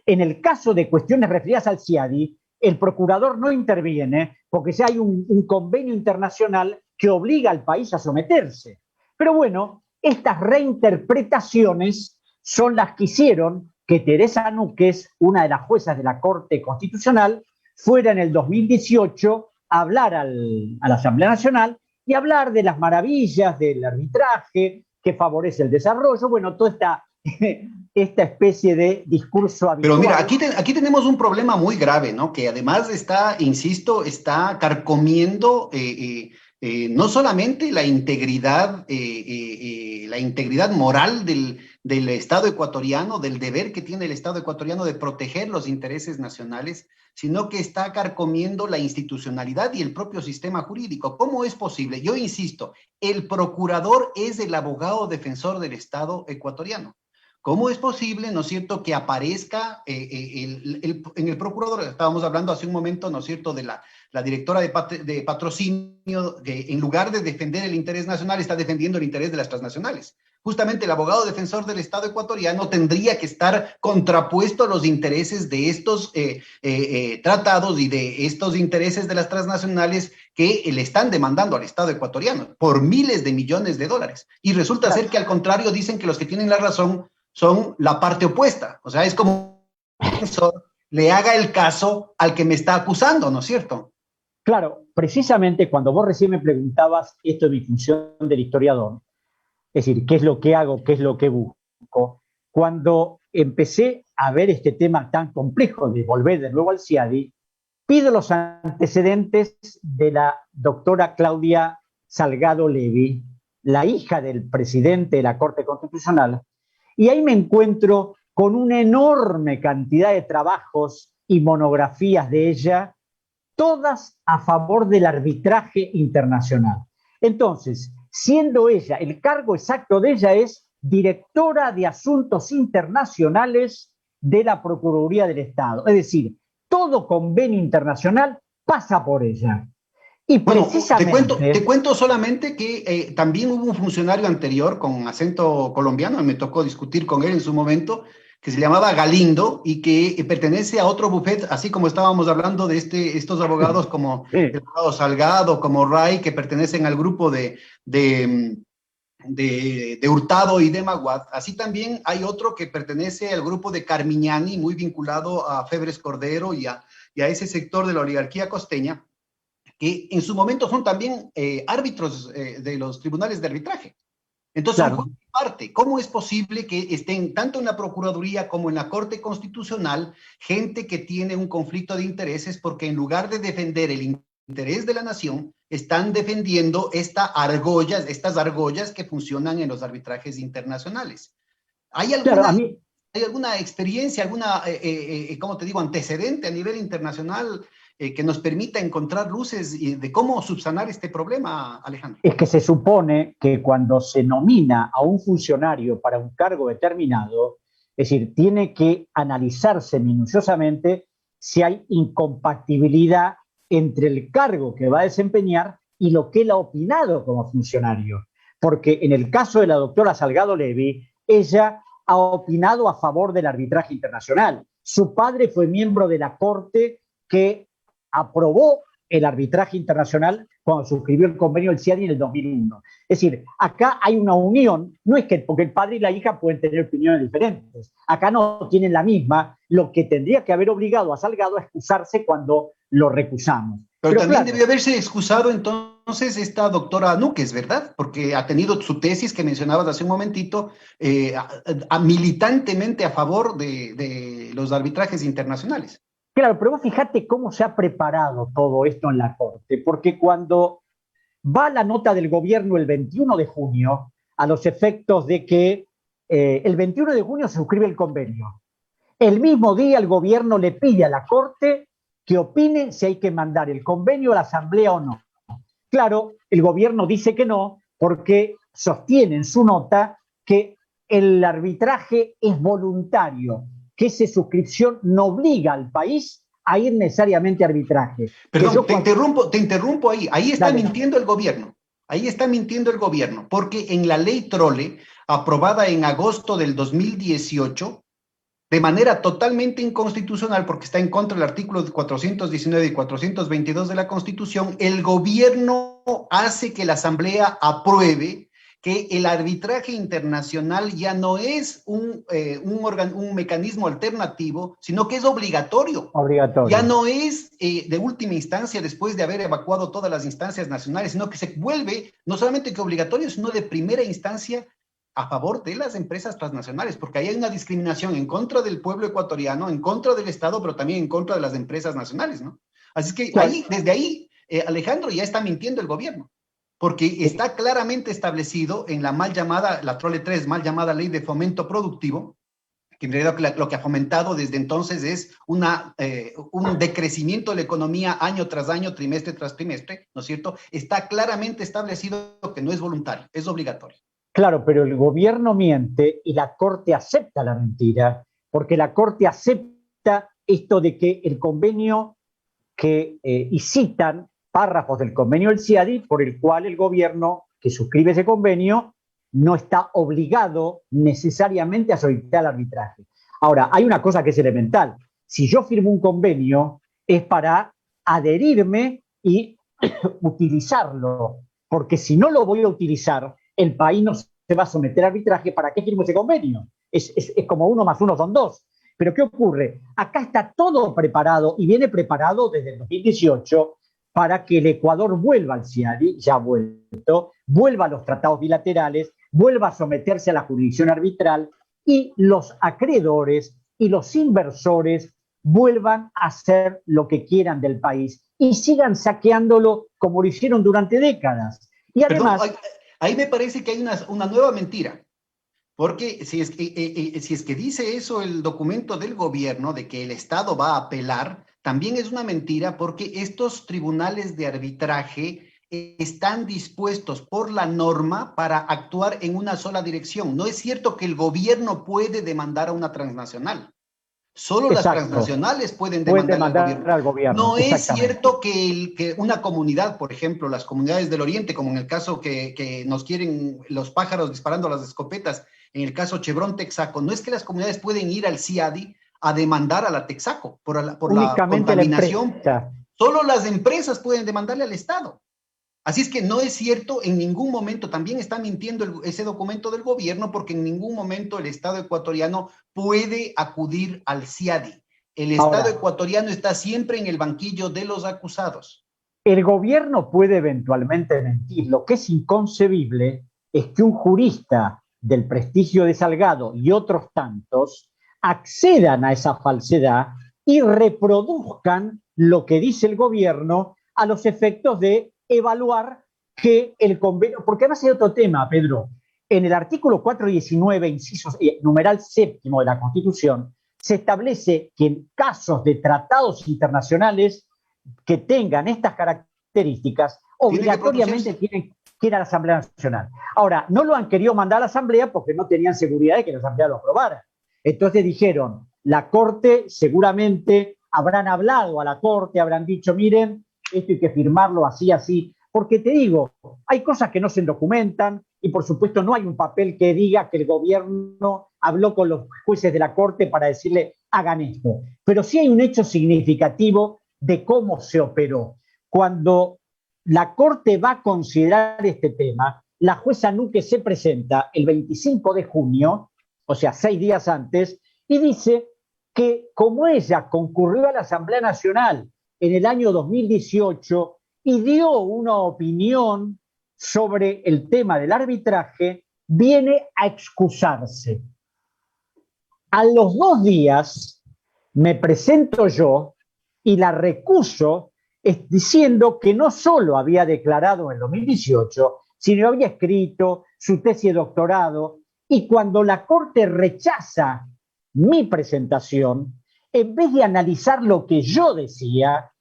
En el caso de cuestiones referidas al CIADI, el procurador no interviene porque ya hay un convenio internacional que obliga al país a someterse. Pero bueno, estas reinterpretaciones son las que hicieron que Teresa Núquez, una de las juezas de la Corte Constitucional, fuera en el 2018 a hablar a la Asamblea Nacional y hablar de las maravillas del arbitraje que favorece el desarrollo, bueno, toda esta especie de discurso habitual. Pero mira, aquí tenemos un problema muy grave, ¿no? Que además está, insisto, está carcomiendo no solamente la integridad moral del Estado ecuatoriano, del deber que tiene el Estado ecuatoriano de proteger los intereses nacionales, sino que está carcomiendo la institucionalidad y el propio sistema jurídico. ¿Cómo es posible? Yo insisto, el procurador es el abogado defensor del Estado ecuatoriano. ¿Cómo es posible, no es cierto, que aparezca en el procurador? Estábamos hablando hace un momento, ¿no es cierto?, de la directora de patrocinio, que en lugar de defender el interés nacional, está defendiendo el interés de las transnacionales. Justamente el abogado defensor del Estado ecuatoriano tendría que estar contrapuesto a los intereses de estos tratados y de estos intereses de las transnacionales que le están demandando al Estado ecuatoriano por miles de millones de dólares. Y resulta ser que al contrario dicen que los que tienen la razón son la parte opuesta. O sea, es como le haga el caso al que me está acusando, ¿no es cierto? Claro, precisamente cuando vos recién me preguntabas esto de mi función del historiador, es decir, qué es lo que hago, qué es lo que busco, cuando empecé a ver este tema tan complejo de volver de nuevo al CIADI, pido los antecedentes de la doctora Claudia Salgado Levy, la hija del presidente de la Corte Constitucional, y ahí me encuentro con una enorme cantidad de trabajos y monografías de ella, todas a favor del arbitraje internacional. Entonces, siendo ella, el cargo exacto de ella es directora de Asuntos Internacionales de la Procuraduría del Estado. Es decir, todo convenio internacional pasa por ella. Y precisamente, bueno, te cuento solamente que también hubo un funcionario anterior con acento colombiano, me tocó discutir con él en su momento, que se llamaba Galindo y que pertenece a otro buffet, así como estábamos hablando de estos abogados como el abogado Salgado, como Ray, que pertenecen al grupo de Hurtado y de Maguad. Así también hay otro que pertenece al grupo de Carmiñani, muy vinculado a Febres Cordero y a ese sector de la oligarquía costeña, que en su momento son también árbitros de los tribunales de arbitraje. Entonces, claro, son parte. ¿Cómo es posible que estén tanto en la Procuraduría como en la Corte Constitucional gente que tiene un conflicto de intereses porque en lugar de defender el interés de la nación, están defendiendo estas argollas que funcionan en los arbitrajes internacionales? ¿Hay alguna experiencia, alguna, ¿cómo te digo?, antecedente a nivel internacional que nos permita encontrar luces de cómo subsanar este problema, Alejandro? Es que se supone que cuando se nomina a un funcionario para un cargo determinado, es decir, tiene que analizarse minuciosamente si hay incompatibilidad entre el cargo que va a desempeñar y lo que él ha opinado como funcionario. Porque en el caso de la doctora Salgado Levy, ella ha opinado a favor del arbitraje internacional. Su padre fue miembro de la Corte que aprobó el arbitraje internacional cuando suscribió el convenio del CIADI en el 2001. Es decir, acá hay una unión, no es que porque el padre y la hija pueden tener opiniones diferentes, acá no tienen la misma, lo que tendría que haber obligado a Salgado a excusarse cuando lo recusamos. Pero también claro, debió haberse excusado entonces esta doctora Núquez, ¿verdad? Porque ha tenido su tesis que mencionabas hace un momentito, militantemente a favor de los arbitrajes internacionales. Claro, pero vos fíjate cómo se ha preparado todo esto en la Corte, porque cuando va la nota del gobierno el 21 de junio, a los efectos de que el 21 de junio se suscribe el convenio. El mismo día el gobierno le pide a la Corte que opine si hay que mandar el convenio a la Asamblea o no. Claro, el gobierno dice que no, porque sostiene en su nota que el arbitraje es voluntario, que esa suscripción no obliga al país a ir necesariamente a arbitraje. Perdón, te interrumpo ahí. Ahí está Dale. mintiendo el gobierno. Ahí está mintiendo el gobierno, porque en la ley Trole, aprobada en agosto del 2018, de manera totalmente inconstitucional, porque está en contra del artículo 419 y 422 de la Constitución, el gobierno hace que la Asamblea apruebe que el arbitraje internacional ya no es un mecanismo alternativo, sino que es obligatorio. Obligatorio. Ya no es de última instancia después de haber evacuado todas las instancias nacionales, sino que se vuelve no solamente que obligatorio, sino de primera instancia a favor de las empresas transnacionales, porque ahí hay una discriminación en contra del pueblo ecuatoriano, en contra del Estado, pero también en contra de las empresas nacionales, ¿no? Así que ahí, desde ahí, Alejandro, ya está mintiendo el gobierno, porque está claramente establecido en la mal llamada, la Trole 3, mal llamada Ley de Fomento Productivo, que en realidad lo que ha fomentado desde entonces es un decrecimiento de la economía año tras año, trimestre tras trimestre, ¿no es cierto? Está claramente establecido que no es voluntario, es obligatorio. Claro, pero el gobierno miente y la Corte acepta la mentira, porque la Corte acepta esto de que el convenio y citan párrafos del convenio del CIADI por el cual el gobierno que suscribe ese convenio no está obligado necesariamente a solicitar el arbitraje. Ahora, hay una cosa que es elemental. Si yo firmo un convenio es para adherirme y utilizarlo, porque si no lo voy a utilizar, el país no se va a someter a arbitraje. ¿Para qué firmo ese convenio? Es como 1 más 1 son 2. Pero ¿qué ocurre? Acá está todo preparado y viene preparado desde el 2018 para que el Ecuador vuelva al CIADI, ya ha vuelto, vuelva a los tratados bilaterales, vuelva a someterse a la jurisdicción arbitral y los acreedores y los inversores vuelvan a hacer lo que quieran del país y sigan saqueándolo como lo hicieron durante décadas. Y además... Perdón, ahí me parece que hay una nueva mentira. Porque si es que dice eso el documento del gobierno de que el Estado va a apelar, también es una mentira porque estos tribunales de arbitraje están dispuestos por la norma para actuar en una sola dirección. No es cierto que el gobierno puede demandar a una transnacional. Solo las transnacionales pueden demandar al gobierno. No es cierto que una comunidad, por ejemplo, las comunidades del Oriente, como en el caso que nos quieren los pájaros disparando las escopetas, en el caso Chevron Texaco, no es que las comunidades pueden ir al CIADI a demandar a la Texaco por la contaminación. Solo las empresas pueden demandarle al Estado. Así es que no es cierto, en ningún momento, también está mintiendo ese documento del gobierno, porque en ningún momento el Estado ecuatoriano puede acudir al CIADI. El Estado ecuatoriano está siempre en el banquillo de los acusados. El gobierno puede eventualmente mentir. Lo que es inconcebible es que un jurista del prestigio de Salgado y otros tantos accedan a esa falsedad y reproduzcan lo que dice el gobierno a los efectos de evaluar que el convenio, porque además hay otro tema, Pedro. En el artículo 419, numeral séptimo de la Constitución, se establece que en casos de tratados internacionales que tengan estas características, obligatoriamente tienen que ir a la Asamblea Nacional. Ahora, no lo han querido mandar a la Asamblea porque no tenían seguridad de que la Asamblea lo aprobara. Entonces dijeron, la Corte seguramente habrán hablado a la Corte, habrán dicho, miren, esto hay que firmarlo así, así, porque te digo, hay cosas que no se documentan y por supuesto no hay un papel que diga que el gobierno habló con los jueces de la Corte para decirle hagan esto, pero sí hay un hecho significativo de cómo se operó. Cuando la Corte va a considerar este tema, la jueza Núñez se presenta el 25 de junio, o sea, 6 días antes, y dice que como ella concurrió a la Asamblea Nacional en el año 2018 y dio una opinión sobre el tema del arbitraje, viene a excusarse. A los 2 días me presento yo y la recuso diciendo que no solo había declarado en 2018, sino había escrito su tesis de doctorado, y cuando la Corte rechaza mi presentación, en vez de analizar lo que yo decía,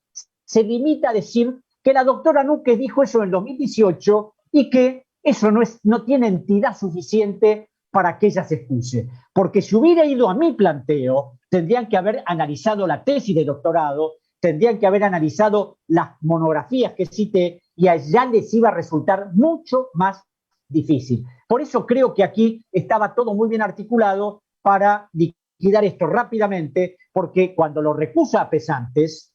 se limita a decir que la doctora Núquez dijo eso en el 2018 y que eso no tiene entidad suficiente para que ella se excuse. Porque si hubiera ido a mi planteo, tendrían que haber analizado la tesis de doctorado, tendrían que haber analizado las monografías que cité, y allá les iba a resultar mucho más difícil. Por eso creo que aquí estaba todo muy bien articulado para liquidar esto rápidamente, porque cuando lo recusa a Pesantes,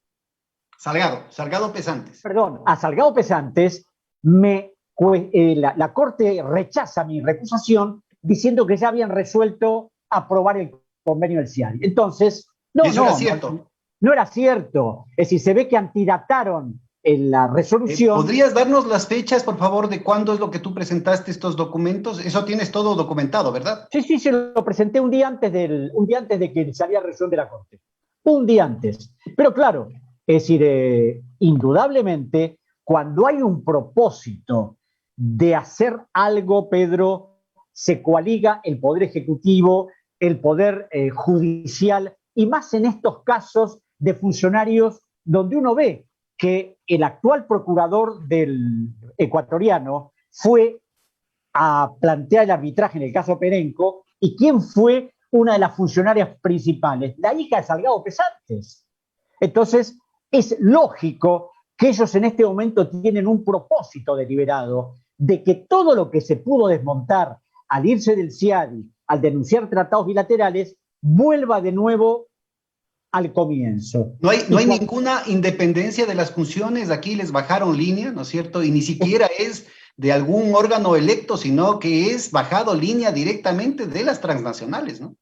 Salgado Pesantes. Perdón, a Salgado Pesantes, la Corte rechaza mi recusación diciendo que ya habían resuelto aprobar el convenio del CIADI. Entonces, no era cierto. No era cierto. Es decir, se ve que antidataron en la resolución. ¿Podrías darnos las fechas, por favor, de cuándo es lo que tú presentaste estos documentos? Eso tienes todo documentado, ¿verdad? Sí, se lo presenté un día antes de que saliera la resolución de la Corte. Un día antes. Pero claro, es decir, indudablemente, cuando hay un propósito de hacer algo, Pedro, se coaliga el Poder Ejecutivo, el Poder Judicial, y más en estos casos de funcionarios donde uno ve que el actual procurador del ecuatoriano fue a plantear el arbitraje en el caso Perenco, y quién fue una de las funcionarias principales, la hija de Salgado Pesantes. Entonces, es lógico que ellos en este momento tienen un propósito deliberado de que todo lo que se pudo desmontar al irse del CIADI, al denunciar tratados bilaterales, vuelva de nuevo al comienzo. No hay ninguna independencia de las funciones, aquí les bajaron línea, ¿no es cierto? Y ni siquiera es de algún órgano electo, sino que es bajado línea directamente de las transnacionales, ¿no?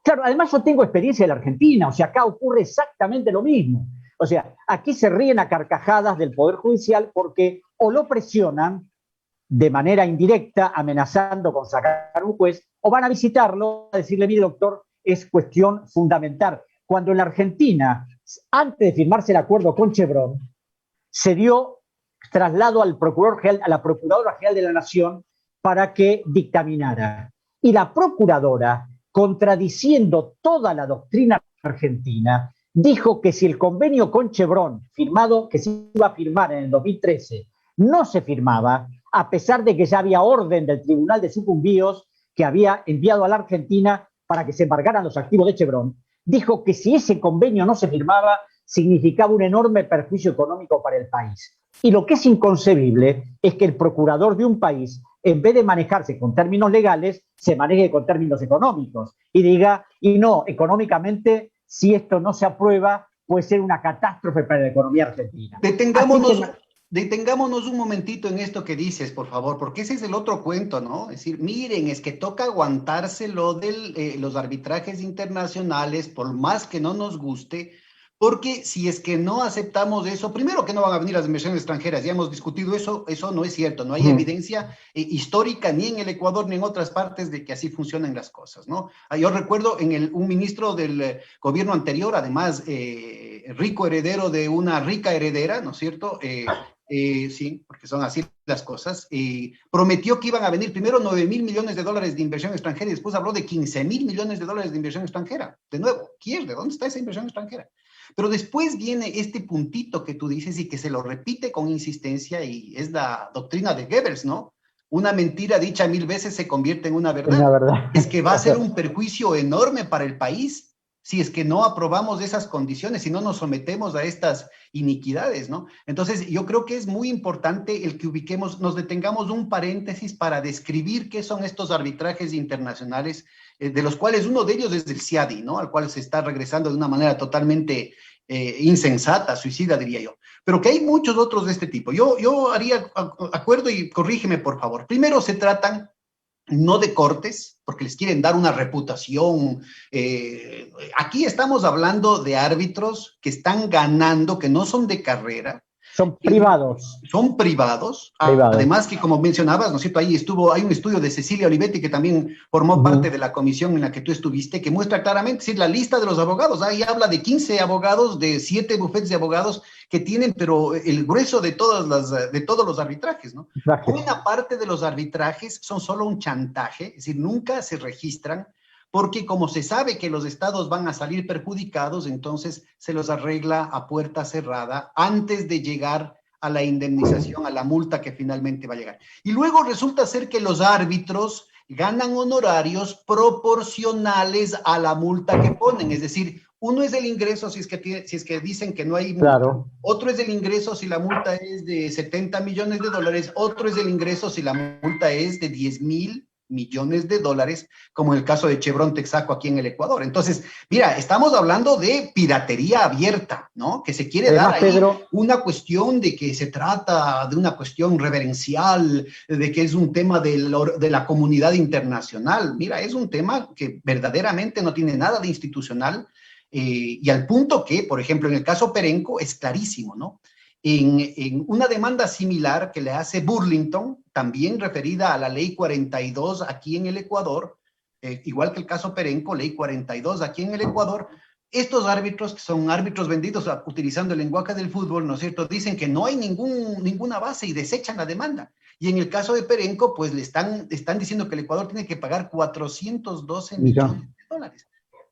Claro, además yo tengo experiencia en la Argentina, o sea, acá ocurre exactamente lo mismo. O sea, aquí se ríen a carcajadas del Poder Judicial porque o lo presionan de manera indirecta, amenazando con sacar un juez, o van a visitarlo a decirle, mire doctor, es cuestión fundamental. Cuando en la Argentina, antes de firmarse el acuerdo con Chevron, se dio traslado al procurador general, a la Procuradora General de la Nación para que dictaminara. Y la procuradora, contradiciendo toda la doctrina argentina, dijo que si el convenio con Chevron, firmado, que se iba a firmar en el 2013, no se firmaba, a pesar de que ya había orden del Tribunal de Sucumbíos que había enviado a la Argentina para que se embargaran los activos de Chevron, dijo que si ese convenio no se firmaba, significaba un enorme perjuicio económico para el país. Y lo que es inconcebible es que el procurador de un país, en vez de manejarse con términos legales, se maneje con términos económicos y diga, y no, económicamente, si esto no se aprueba, puede ser una catástrofe para la economía argentina. Detengámonos un momentito en esto que dices, por favor, porque ese es el otro cuento, ¿no? Es decir, miren, es que toca aguantarse lo de los arbitrajes internacionales, por más que no nos guste, porque si es que no aceptamos eso, primero que no van a venir las inversiones extranjeras, ya hemos discutido eso no es cierto, no hay evidencia histórica ni en el Ecuador ni en otras partes de que así funcionan las cosas, ¿no? Yo recuerdo un ministro del gobierno anterior, además rico heredero de una rica heredera, ¿no es cierto?, sí, porque son así las cosas, prometió que iban a venir primero 9.000 millones de dólares de inversión extranjera y después habló de 15.000 millones de dólares de inversión extranjera. De nuevo, ¿de dónde está esa inversión extranjera? Pero después viene este puntito que tú dices y que se lo repite con insistencia, y es la doctrina de Goebbels, ¿no? Una mentira dicha 1000 veces se convierte en una verdad. Una verdad. Es que va a ser un perjuicio enorme para el país si es que no aprobamos esas condiciones, si no nos sometemos a estas iniquidades, ¿no? Entonces, yo creo que es muy importante el que nos detengamos un paréntesis para describir qué son estos arbitrajes internacionales, de los cuales uno de ellos es el CIADI, ¿no? Al cual se está regresando de una manera totalmente insensata, suicida, diría yo. Pero que hay muchos otros de este tipo. Yo haría acuerdo, y corrígeme, por favor. Primero, se tratan no de cortes, porque les quieren dar una reputación. Aquí estamos hablando de árbitros que están ganando, que no son de carrera, Son privados. Son privados. Además que, como mencionabas, ¿no es cierto? Hay un estudio de Cecilia Olivetti, que también formó parte de la comisión en la que tú estuviste, que muestra claramente, es decir, la lista de los abogados. Ahí habla de 15 abogados, de 7 bufetes de abogados que tienen, pero el grueso de todos los arbitrajes, ¿no? Buena parte de los arbitrajes son solo un chantaje, es decir, nunca se registran, porque como se sabe que los estados van a salir perjudicados, entonces se los arregla a puerta cerrada antes de llegar a la indemnización, a la multa que finalmente va a llegar. Y luego resulta ser que los árbitros ganan honorarios proporcionales a la multa que ponen, es decir, uno es el ingreso si es que dicen que no hay multa, claro. Otro es el ingreso si la multa es de $70 millones, otro es el ingreso si la multa es de $10,000 millones, como en el caso de Chevron Texaco aquí en el Ecuador. Entonces, mira, estamos hablando de piratería abierta, ¿no? Que se quiere dar ahí, Pedro, una cuestión de que se trata de una cuestión reverencial, de que es un tema de la comunidad internacional. Mira, es un tema que verdaderamente no tiene nada de institucional, y al punto que, por ejemplo, en el caso Perenco es clarísimo, ¿no? En una demanda similar que le hace Burlington, también referida a la Ley 42 aquí en el Ecuador, igual que el caso Perenco, Ley 42 aquí en el Ecuador, estos árbitros, que son árbitros vendidos utilizando el lenguaje del fútbol, ¿no es cierto?, dicen que no hay ninguna base y desechan la demanda. Y en el caso de Perenco, pues le están diciendo que el Ecuador tiene que pagar $412 millones.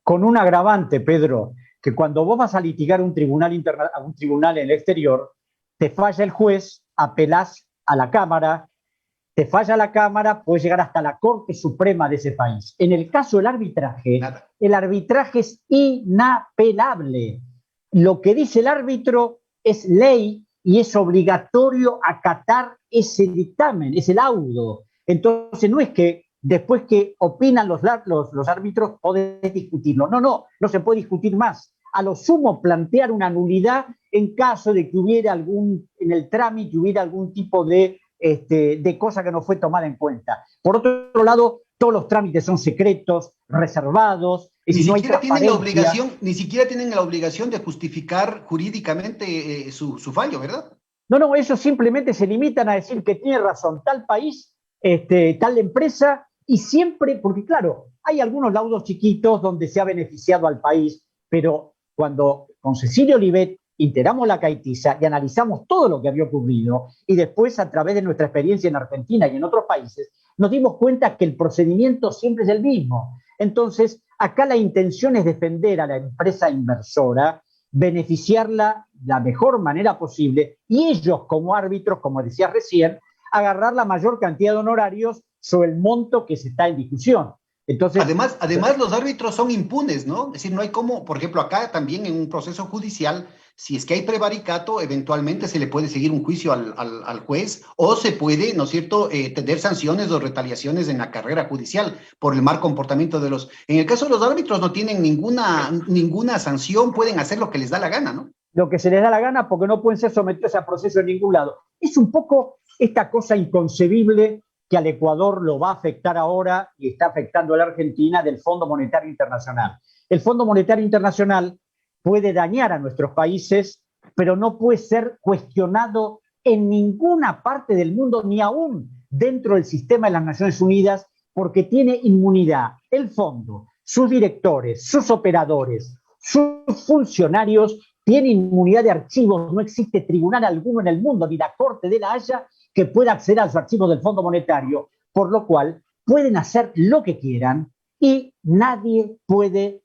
Con un agravante, Pedro, que cuando vos vas a litigar a un tribunal en el exterior, te falla el juez, apelás a la Cámara, te falla la Cámara, puedes llegar hasta la Corte Suprema de ese país. En el caso del arbitraje, el arbitraje es inapelable. Lo que dice el árbitro es ley y es obligatorio acatar ese dictamen, ese laudo. Entonces no es que después que opinan los árbitros podés discutirlo. No se puede discutir más. A lo sumo plantear una nulidad en caso de que hubiera en el trámite hubiera algún tipo de cosa que no fue tomada en cuenta. Por otro lado, todos los trámites son secretos, reservados. Ni siquiera tienen la obligación de justificar jurídicamente su fallo, ¿verdad? No, ellos simplemente se limitan a decir que tiene razón tal país, tal empresa, y siempre, porque claro, hay algunos laudos chiquitos donde se ha beneficiado al país, pero cuando con Cecilia Olivet integramos la Caitiza y analizamos todo lo que había ocurrido, y después a través de nuestra experiencia en Argentina y en otros países, nos dimos cuenta que el procedimiento siempre es el mismo. Entonces, acá la intención es defender a la empresa inversora, beneficiarla de la mejor manera posible, y ellos como árbitros, como decías recién, agarrar la mayor cantidad de honorarios sobre el monto que se está en discusión. Entonces, además los árbitros son impunes, ¿no? Es decir, no hay como, por ejemplo, acá también en un proceso judicial, si es que hay prevaricato, eventualmente se le puede seguir un juicio al juez, o se puede, ¿no es cierto?, tener sanciones o retaliaciones en la carrera judicial por el mal comportamiento de los... En el caso de los árbitros no tienen ninguna sanción, pueden hacer lo que les da la gana, ¿no? Lo que se les da la gana, porque no pueden ser sometidos a proceso en ningún lado. Es un poco esta cosa inconcebible que al Ecuador lo va a afectar ahora y está afectando a la Argentina del Fondo Monetario Internacional. El Fondo Monetario Internacional puede dañar a nuestros países, pero no puede ser cuestionado en ninguna parte del mundo, ni aún dentro del sistema de las Naciones Unidas, porque tiene inmunidad el fondo, sus directores, sus operadores, sus funcionarios, tienen inmunidad de archivos. No existe tribunal alguno en el mundo, ni la Corte de la Haya, que pueda acceder a los archivos del Fondo Monetario, por lo cual pueden hacer lo que quieran y nadie puede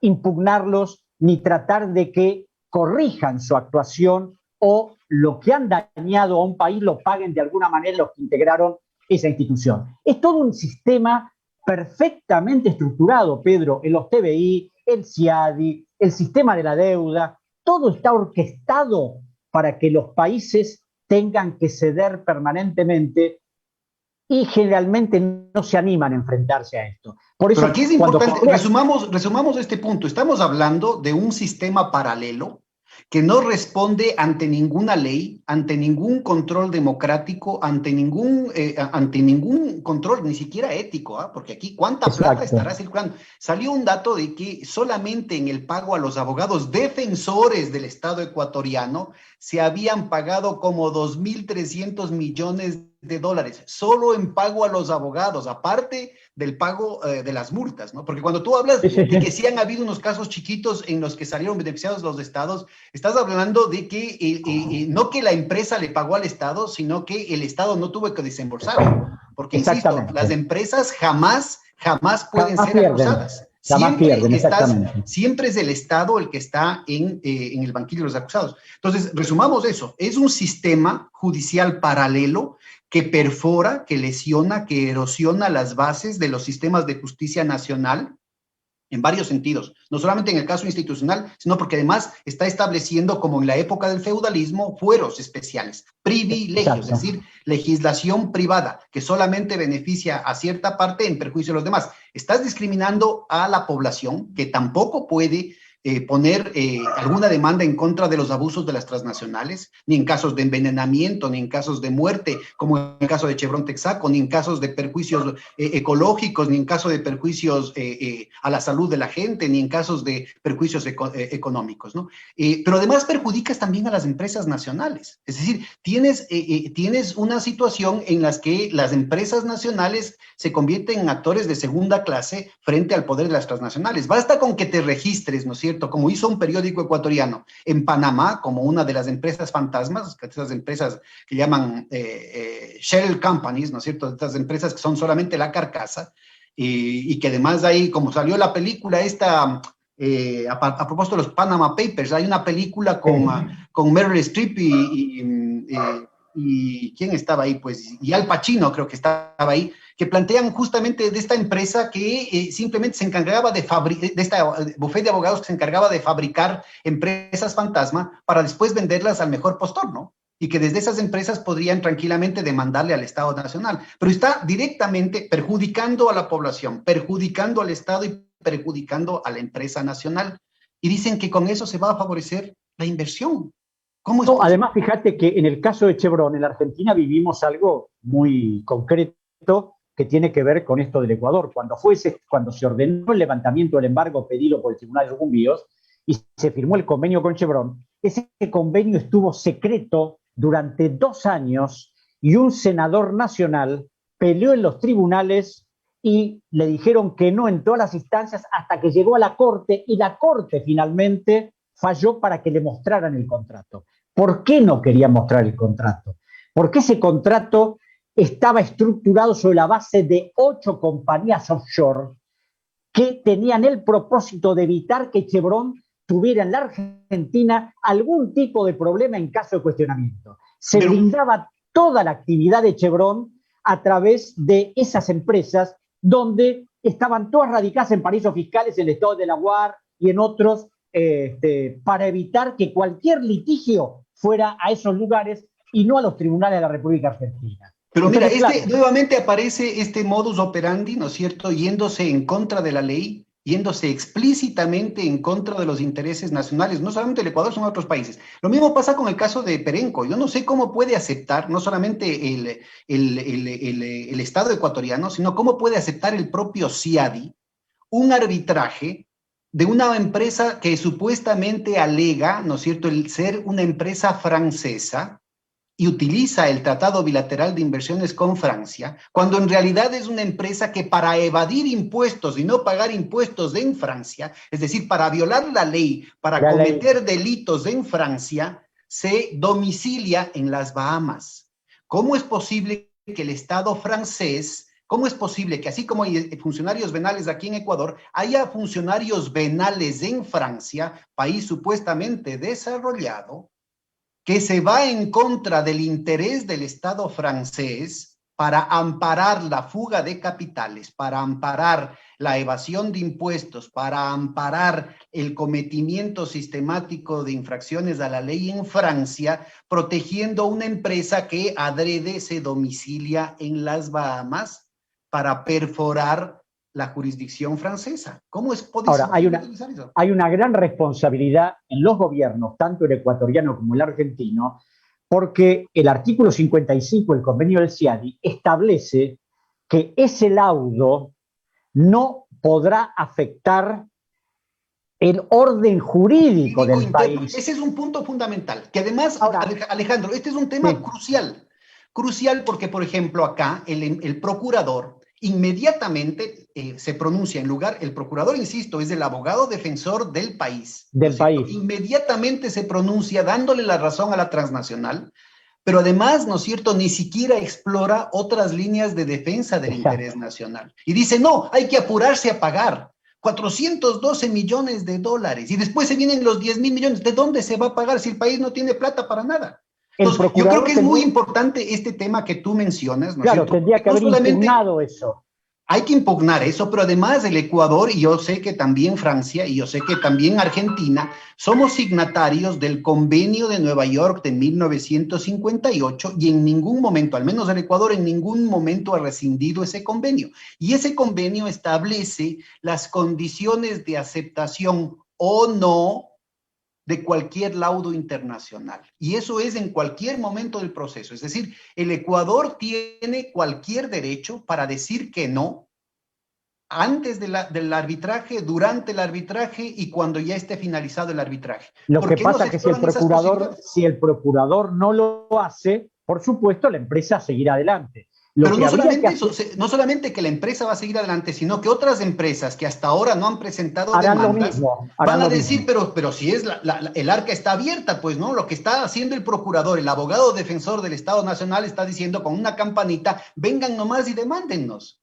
impugnarlos ni tratar de que corrijan su actuación o lo que han dañado a un país lo paguen de alguna manera los que integraron esa institución. Es todo un sistema perfectamente estructurado, Pedro, en los TBI, el CIADI, el sistema de la deuda, todo está orquestado para que los países tengan que ceder permanentemente y generalmente no se animan a enfrentarse a esto. Por eso, pero aquí es importante, resumamos este punto. Estamos hablando de un sistema paralelo que no responde ante ninguna ley, ante ningún control democrático, ante ningún control, ni siquiera ético, ¿eh? Porque aquí cuánta plata estará circulando. Salió un dato de que solamente en el pago a los abogados defensores del Estado ecuatoriano se habían pagado como 2.300 millones de dólares, solo en pago a los abogados, aparte del pago de las multas, ¿no? Porque cuando tú hablas de que sí han habido unos casos chiquitos en los que salieron beneficiados los estados, estás hablando de que no que la empresa le pagó al Estado, sino que el Estado no tuvo que desembolsar. Porque, insisto, las empresas jamás pueden ser acusadas. Siempre es el Estado el que está en el banquillo de los acusados. Entonces, resumamos eso. Es un sistema judicial paralelo que perfora, que lesiona, que erosiona las bases de los sistemas de justicia nacional en varios sentidos, no solamente en el caso institucional, sino porque además está estableciendo, como en la época del feudalismo, fueros especiales, privilegios, es decir, legislación privada que solamente beneficia a cierta parte en perjuicio de los demás. Estás discriminando a la población que tampoco puede poner alguna demanda en contra de los abusos de las transnacionales, ni en casos de envenenamiento, ni en casos de muerte, como en el caso de Chevron Texaco, ni en casos de perjuicios ecológicos, ni en casos de perjuicios a la salud de la gente, ni en casos de perjuicios económicos, ¿no? Pero además perjudicas también a las empresas nacionales. Es decir, tienes una situación en la que las empresas nacionales se convierten en actores de segunda clase frente al poder de las transnacionales. Basta con que te registres, ¿no es cierto?, como hizo un periódico ecuatoriano en Panamá, como una de las empresas fantasmas, esas empresas que llaman shell companies, ¿no es cierto?, estas empresas que son solamente la carcasa, y que además ahí, como salió la película esta, a propósito de los Panama Papers, hay una película con Meryl Streep y ¿quién estaba ahí? Pues, y Al Pacino creo que estaba ahí, que plantean justamente de esta empresa que simplemente se encargaba de esta bufete de abogados que se encargaba de fabricar empresas fantasma para después venderlas al mejor postor, ¿no? Y que desde esas empresas podrían tranquilamente demandarle al Estado Nacional, pero está directamente perjudicando a la población, perjudicando al Estado y perjudicando a la empresa nacional. Y dicen que con eso se va a favorecer la inversión. ¿Cómo es posible? Además, fíjate que en el caso de Chevron, en la Argentina vivimos algo muy concreto que tiene que ver con esto del Ecuador. Cuando se ordenó el levantamiento del embargo pedido por el Tribunal de Sucumbíos y se firmó el convenio con Chevron, ese convenio estuvo secreto durante 2 años y un senador nacional peleó en los tribunales y le dijeron que no en todas las instancias hasta que llegó a la Corte y la Corte finalmente falló para que le mostraran el contrato. ¿Por qué no quería mostrar el contrato? Porque ese contrato estaba estructurado sobre la base de 8 compañías offshore que tenían el propósito de evitar que Chevron tuviera en la Argentina algún tipo de problema en caso de cuestionamiento. Se blindaba toda la actividad de Chevron a través de esas empresas donde estaban todas radicadas en paraísos fiscales, en el estado de Delaware y en otros, para evitar que cualquier litigio fuera a esos lugares y no a los tribunales de la República Argentina. Pero mira, nuevamente aparece este modus operandi, ¿no es cierto?, yéndose en contra de la ley, yéndose explícitamente en contra de los intereses nacionales, no solamente el Ecuador, sino otros países. Lo mismo pasa con el caso de Perenco. Yo no sé cómo puede aceptar, no solamente el Estado ecuatoriano, sino cómo puede aceptar el propio CIADI un arbitraje de una empresa que supuestamente alega, ¿no es cierto?, el ser una empresa francesa, y utiliza el Tratado Bilateral de Inversiones con Francia, cuando en realidad es una empresa que para evadir impuestos y no pagar impuestos en Francia, es decir, para violar la ley, para cometer delitos en Francia, se domicilia en las Bahamas. ¿Cómo es posible que el Estado francés, cómo es posible que así como hay funcionarios venales aquí en Ecuador, haya funcionarios venales en Francia, país supuestamente desarrollado, que se va en contra del interés del Estado francés para amparar la fuga de capitales, para amparar la evasión de impuestos, para amparar el cometimiento sistemático de infracciones a la ley en Francia, protegiendo una empresa que adrede se domicilia en las Bahamas para perforar la jurisdicción francesa. ¿Cómo es Ahora, posible utilizar eso? hay una gran responsabilidad en los gobiernos, tanto el ecuatoriano como el argentino, porque el artículo 55 del convenio del CIADI establece que ese laudo no podrá afectar el orden jurídico del interno. país. Ese es un punto fundamental, que además, Ahora, Alejandro, este es un tema sí, crucial porque, por ejemplo, acá el procurador inmediatamente se pronuncia en lugar, el procurador, insisto, es el abogado defensor del país, ¿no es del cierto? país. Inmediatamente se pronuncia dándole la razón a la transnacional, pero además, ¿no es cierto?, ni siquiera explora otras líneas de defensa del Exacto. interés nacional. Y dice, no, hay que apurarse a pagar 412 millones de dólares. Y después se vienen los 10.000 millones. ¿De dónde se va a pagar si el país no tiene plata para nada? El Entonces, yo creo procurador que es muy tendría, importante este tema que tú mencionas, ¿no es claro, cierto? tendría Porque que no haber solamente impugnado eso. hay que impugnar eso, pero además el Ecuador, y yo sé que también Francia, y yo sé que también Argentina, somos signatarios del Convenio de Nueva York de 1958 y en ningún momento, al menos el Ecuador, en ningún momento ha rescindido ese convenio. Y ese convenio establece las condiciones de aceptación o no de cualquier laudo internacional. Y eso es en cualquier momento del proceso. Es decir, el Ecuador tiene cualquier derecho para decir que no antes del arbitraje, durante el arbitraje y cuando ya esté finalizado el arbitraje. Lo ¿Por que qué no pasa se es que exploran esas posibilidades? si el procurador no lo hace, por supuesto, la empresa seguirá adelante. Lo Pero que no habría que solamente eso, hacer, no solamente que la empresa va a seguir adelante, sino que otras empresas que hasta ahora no han presentado harán lo demandas mismo, van harán a lo decir, mismo. pero si es el arca está abierta, pues no, lo que está haciendo el procurador, el abogado defensor del Estado Nacional está diciendo con una campanita, vengan nomás y demándennos.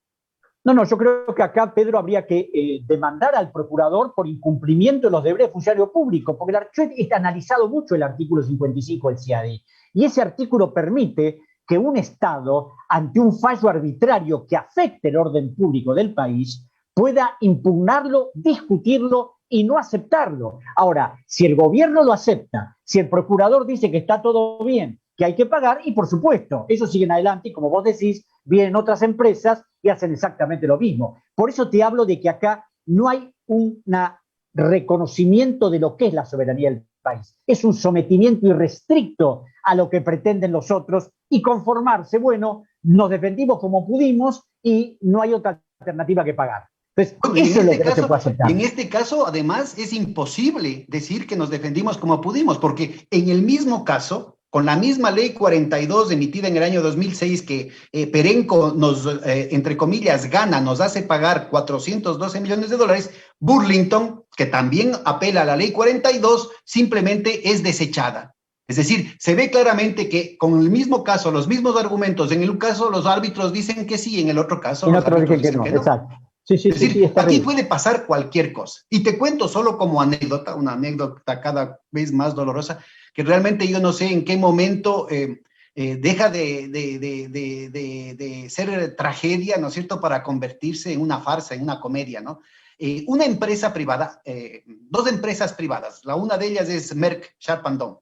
No, no, yo creo que acá, Pedro, habría que demandar al procurador por incumplimiento de los deberes de funcionario público, porque yo he analizado mucho el artículo 55 del CIADI, y ese artículo permite que un Estado, ante un fallo arbitrario que afecte el orden público del país, pueda impugnarlo, discutirlo y no aceptarlo. Ahora, si el gobierno lo acepta, si el procurador dice que está todo bien, que hay que pagar, y por supuesto, ellos siguen adelante y como vos decís, vienen otras empresas y hacen exactamente lo mismo. Por eso te hablo de que acá no hay un reconocimiento de lo que es la soberanía del país. Es un sometimiento irrestricto a lo que pretenden los otros y conformarse, bueno, nos defendimos como pudimos y no hay otra alternativa que pagar. Entonces, Bueno, eso es lo que no se puede y aceptar. en este caso, además, es imposible decir que nos defendimos como pudimos, porque en el mismo caso, con la misma ley 42 emitida en el año 2006 que Perenco nos, entre comillas, gana, nos hace pagar 412 millones de dólares, Burlington, que también apela a la ley 42, simplemente es desechada. Es decir, se ve claramente que con el mismo caso, los mismos argumentos, en un caso los árbitros dicen que sí, en el otro caso En los otro árbitros dije que dicen no, que no. exacto. Sí, sí, Es sí, sí, decir, es aquí terrible. puede pasar cualquier cosa. Y te cuento solo como anécdota, una anécdota cada vez más dolorosa, que realmente yo no sé en qué momento deja de ser tragedia, ¿no es cierto?, para convertirse en una farsa, en una comedia, ¿no? Una empresa privada, dos empresas privadas, la una de ellas es Merck Sharp and Dohme,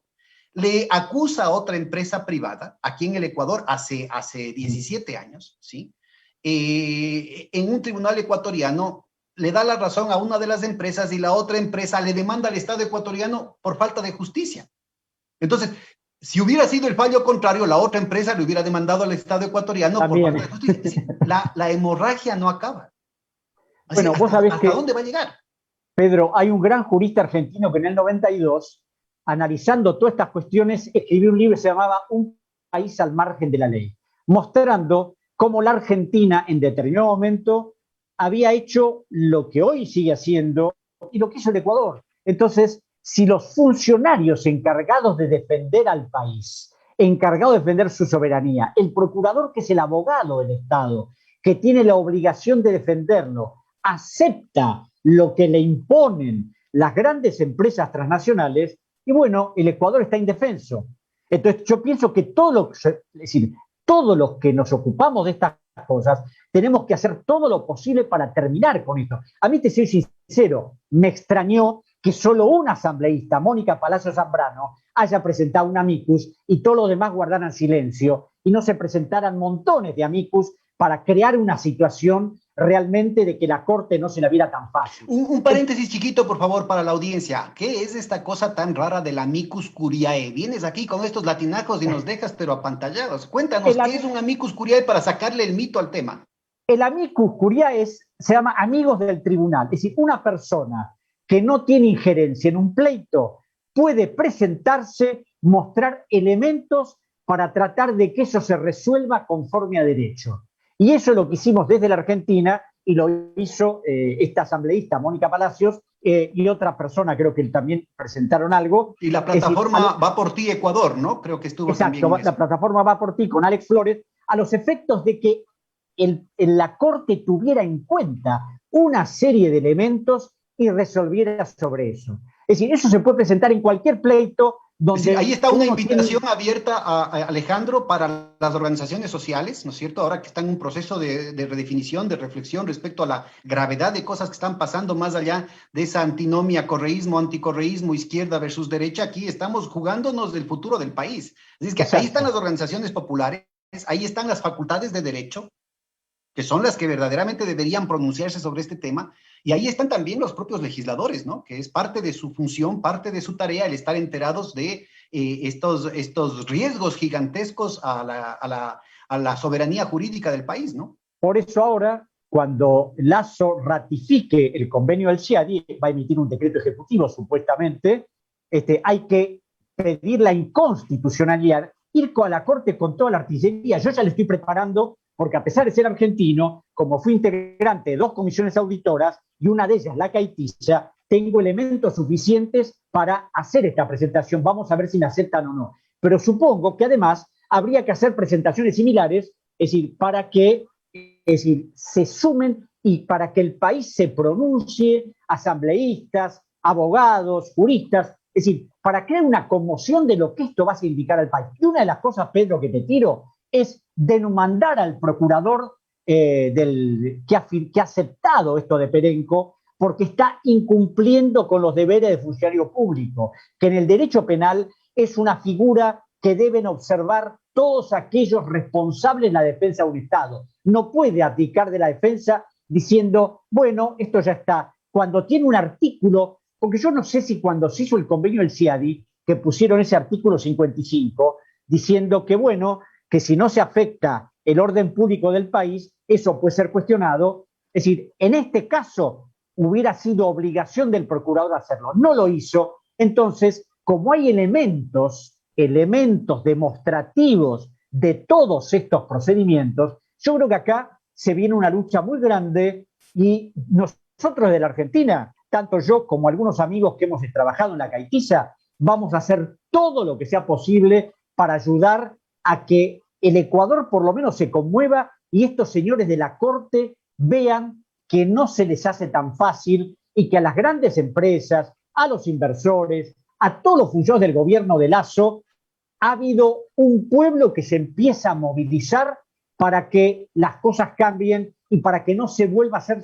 le acusa a otra empresa privada, aquí en el Ecuador, hace 17 años, ¿sí? En un tribunal ecuatoriano le da la razón a una de las empresas y la otra empresa le demanda al Estado ecuatoriano por falta de justicia. Entonces, si hubiera sido el fallo contrario, la otra empresa le hubiera demandado al Estado ecuatoriano por También. falta de justicia. Es decir, la hemorragia no acaba. Así, Bueno, vos sabés ¿hasta que, dónde va a llegar? Pedro, hay un gran jurista argentino que en el 92, analizando todas estas cuestiones, escribió un libro que se llamaba Un país al margen de la ley, mostrando cómo la Argentina en determinado momento había hecho lo que hoy sigue haciendo y lo que hizo el Ecuador. Entonces, si los funcionarios encargados de defender al país, encargados de defender su soberanía, el procurador que es el abogado del Estado, que tiene la obligación de defenderlo, acepta lo que le imponen las grandes empresas transnacionales, y bueno, el Ecuador está indefenso. Entonces, yo pienso que todos los que nos ocupamos de estas cosas, tenemos que hacer todo lo posible para terminar con esto. A mí, te soy sincero, me extrañó que solo una asambleísta, Mónica Palacio Zambrano, haya presentado un amicus y todos los demás guardaran silencio y no se presentaran montones de amicus para crear una situación realmente de que la Corte no se la viera tan fácil. Un paréntesis chiquito, por favor, para la audiencia. ¿Qué es esta cosa tan rara del amicus curiae? Vienes aquí con estos latinajos y nos dejas pero apantallados. Cuéntanos, ¿qué es un amicus curiae para sacarle el mito al tema? El amicus curiae se llama amigos del tribunal. Es decir, una persona que no tiene injerencia en un pleito puede presentarse, mostrar elementos para tratar de que eso se resuelva conforme a derecho. Y eso es lo que hicimos desde la Argentina y lo hizo esta asambleísta, Mónica Palacios, y otra persona, creo que también presentaron algo. Y la plataforma Va por Ti Ecuador, ¿no? Creo que estuvo exacto, también. La plataforma Va por Ti con Alex Flores, a los efectos de que la Corte tuviera en cuenta una serie de elementos y resolviera sobre eso. Es decir, eso se puede presentar en cualquier pleito. Donde ahí está una invitación abierta a Alejandro para las organizaciones sociales, ¿no es cierto? Ahora que están en un proceso de redefinición, de reflexión respecto a la gravedad de cosas que están pasando más allá de esa antinomia correísmo, anticorreísmo, izquierda versus derecha. Aquí estamos jugándonos del futuro del país. Es que ahí están las organizaciones populares, ahí están las facultades de derecho, que son las que verdaderamente deberían pronunciarse sobre este tema, y ahí están también los propios legisladores, ¿no? Que es parte de su función, parte de su tarea, el estar enterados de estos riesgos gigantescos a la soberanía jurídica del país, ¿no? Por eso ahora, cuando Lasso ratifique el convenio del CIADI, va a emitir un decreto ejecutivo, supuestamente, hay que pedir la inconstitucionalidad, ir a la Corte con toda la artillería. Yo ya le estoy preparando, porque a pesar de ser argentino, como fui integrante de 2 comisiones auditoras, y una de ellas, la Caitiza, tengo elementos suficientes para hacer esta presentación. Vamos a ver si me aceptan o no. Pero supongo que además habría que hacer presentaciones similares, es decir, para que se sumen y para que el país se pronuncie, asambleístas, abogados, juristas, es decir, para crear una conmoción de lo que esto va a significar al país. Y una de las cosas, Pedro, que te tiro, es demandar al procurador que ha aceptado esto de Perenco, porque está incumpliendo con los deberes de funcionario público, que en el derecho penal es una figura que deben observar todos aquellos responsables en la defensa de un Estado. No puede abdicar de la defensa diciendo, bueno, esto ya está. Cuando tiene un artículo, porque yo no sé si cuando se hizo el convenio del CIADI, que pusieron ese artículo 55, diciendo que, bueno, que si no se afecta el orden público del país, eso puede ser cuestionado. Es decir, en este caso hubiera sido obligación del procurador hacerlo. No lo hizo. Entonces, como hay elementos demostrativos de todos estos procedimientos, yo creo que acá se viene una lucha muy grande y nosotros de la Argentina, tanto yo como algunos amigos que hemos trabajado en la Caitiza, vamos a hacer todo lo que sea posible para ayudar a que el Ecuador por lo menos se conmueva y estos señores de la Corte vean que no se les hace tan fácil y que a las grandes empresas, a los inversores, a todos los funcionarios del gobierno de Lasso, ha habido un pueblo que se empieza a movilizar para que las cosas cambien y para que no se vuelva a ser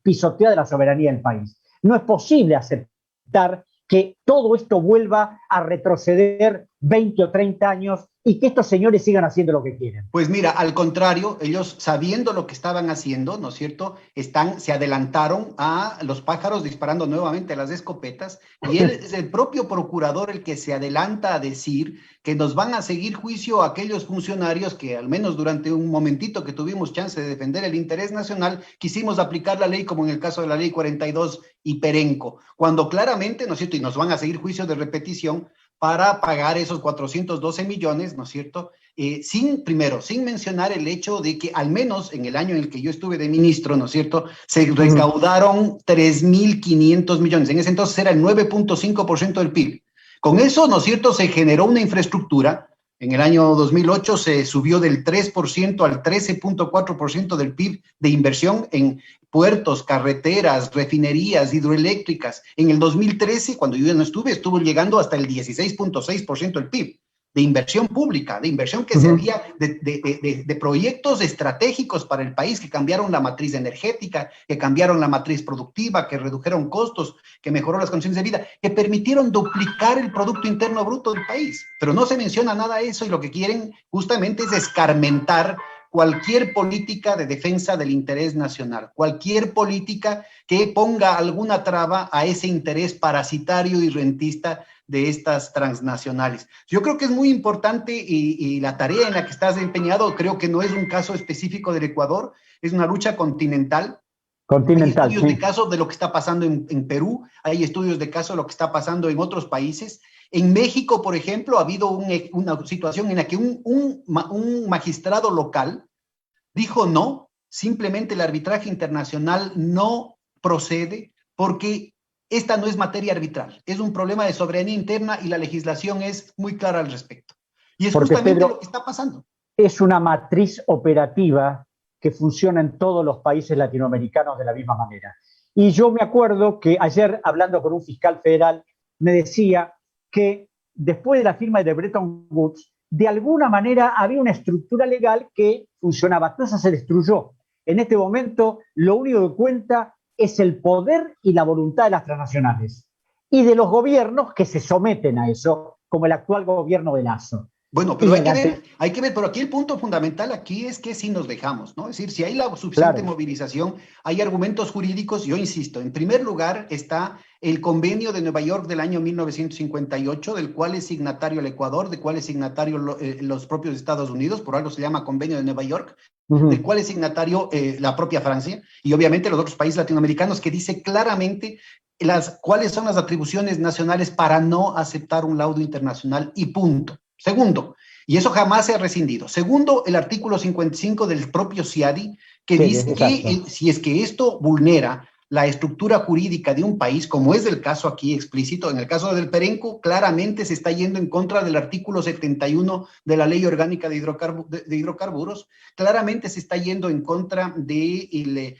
pisoteada la soberanía del país. No es posible aceptar que todo esto vuelva a retroceder 20 o 30 años y que estos señores sigan haciendo lo que quieren. Pues mira, al contrario, ellos sabiendo lo que estaban haciendo, ¿no es cierto?, se adelantaron a los pájaros disparando nuevamente las escopetas, y él es el propio procurador el que se adelanta a decir que nos van a seguir juicio a aquellos funcionarios que al menos durante un momentito que tuvimos chance de defender el interés nacional, quisimos aplicar la ley como en el caso de la ley 42 y Perenco, cuando claramente, ¿no es cierto?, y nos van a seguir juicio de repetición para pagar esos 412 millones, ¿no es cierto?, sin mencionar el hecho de que al menos en el año en el que yo estuve de ministro, ¿no es cierto?, se recaudaron 3.500 millones, en ese entonces era el 9.5% del PIB. Con eso, ¿no es cierto?, se generó una infraestructura. En el año 2008 se subió del 3% al 13.4% del PIB de inversión en puertos, carreteras, refinerías, hidroeléctricas. En el 2013, cuando yo ya no estuvo llegando hasta el 16.6% del PIB de inversión pública, de inversión que servía de proyectos estratégicos para el país, que cambiaron la matriz energética, que cambiaron la matriz productiva, que redujeron costos, que mejoró las condiciones de vida, que permitieron duplicar el Producto Interno Bruto del país. Pero no se menciona nada de eso, y lo que quieren justamente es escarmentar cualquier política de defensa del interés nacional, cualquier política que ponga alguna traba a ese interés parasitario y rentista de estas transnacionales. Yo creo que es muy importante y la tarea en la que estás empeñado, creo que no es un caso específico del Ecuador, es una lucha continental. Hay Continental, estudios sí. de caso de lo que está pasando en Perú, hay estudios de caso de lo que está pasando en otros países. En México, por ejemplo, ha habido una situación en la que un magistrado local dijo no, simplemente el arbitraje internacional no procede porque esta no es materia arbitral, es un problema de soberanía interna y la legislación es muy clara al respecto. Y es Porque, justamente Pedro, lo que está pasando. es una matriz operativa que funciona en todos los países latinoamericanos de la misma manera. Y yo me acuerdo que ayer, hablando con un fiscal federal, me decía que después de la firma de Bretton Woods, de alguna manera había una estructura legal que funcionaba. Todo eso se destruyó. En este momento, lo único que cuenta es el poder y la voluntad de las transnacionales y de los gobiernos que se someten a eso, como el actual gobierno de Lazo. Bueno, pero hay que ver, pero aquí el punto fundamental aquí es que si nos dejamos, ¿no? Es decir, si hay la suficiente Claro. movilización, hay argumentos jurídicos, yo insisto, en primer lugar está el convenio de Nueva York del año 1958, del cual es signatario el Ecuador, del cual es signatario los propios Estados Unidos, por algo se llama convenio de Nueva York, del cual es signatario la propia Francia y obviamente los otros países latinoamericanos, que dice claramente cuáles son las atribuciones nacionales para no aceptar un laudo internacional y punto. Segundo, y eso jamás se ha rescindido. Segundo, el artículo 55 del propio CIADI, que dice que si es que esto vulnera la estructura jurídica de un país, como es el caso aquí explícito, en el caso del Perenco, claramente se está yendo en contra del artículo 71 de la Ley Orgánica de Hidrocarburos, claramente se está yendo en contra del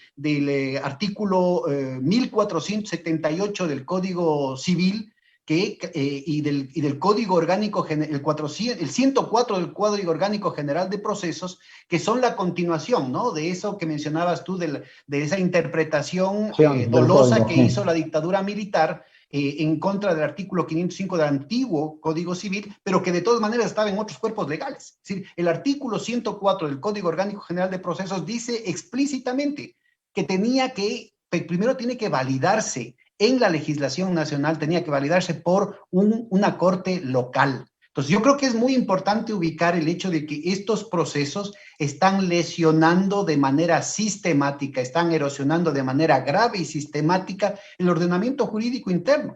artículo 1478 del Código Civil, y del Código Orgánico, el 104 del Código Orgánico General de Procesos, que son la continuación, ¿no? De eso que mencionabas tú, de esa interpretación dolosa que hizo la dictadura militar en contra del artículo 505 del antiguo Código Civil, pero que de todas maneras estaba en otros cuerpos legales. Es decir, el artículo 104 del Código Orgánico General de Procesos dice explícitamente que primero tiene que validarse en la legislación nacional, tenía que validarse por una corte local. Entonces, yo creo que es muy importante ubicar el hecho de que estos procesos están lesionando de manera sistemática, están erosionando de manera grave y sistemática el ordenamiento jurídico interno.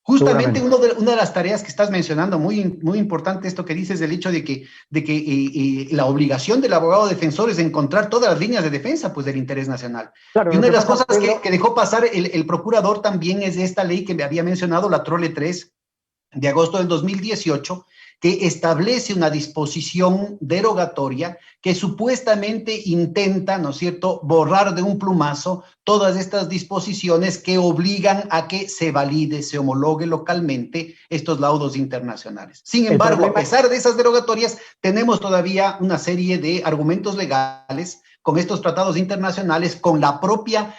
Justamente una de las tareas que estás mencionando, muy, muy importante esto que dices, del hecho de que la obligación del abogado defensor es encontrar todas las líneas de defensa pues, del interés nacional. Claro, y una de las cosas que dejó pasar el procurador también es esta ley que me había mencionado, la Trole 3 de agosto del 2018, que establece una disposición derogatoria que supuestamente intenta, ¿no es cierto?, borrar de un plumazo todas estas disposiciones que obligan a que se valide, se homologue localmente estos laudos internacionales. Sin embargo, a pesar de esas derogatorias, tenemos todavía una serie de argumentos legales con estos tratados internacionales, con la propia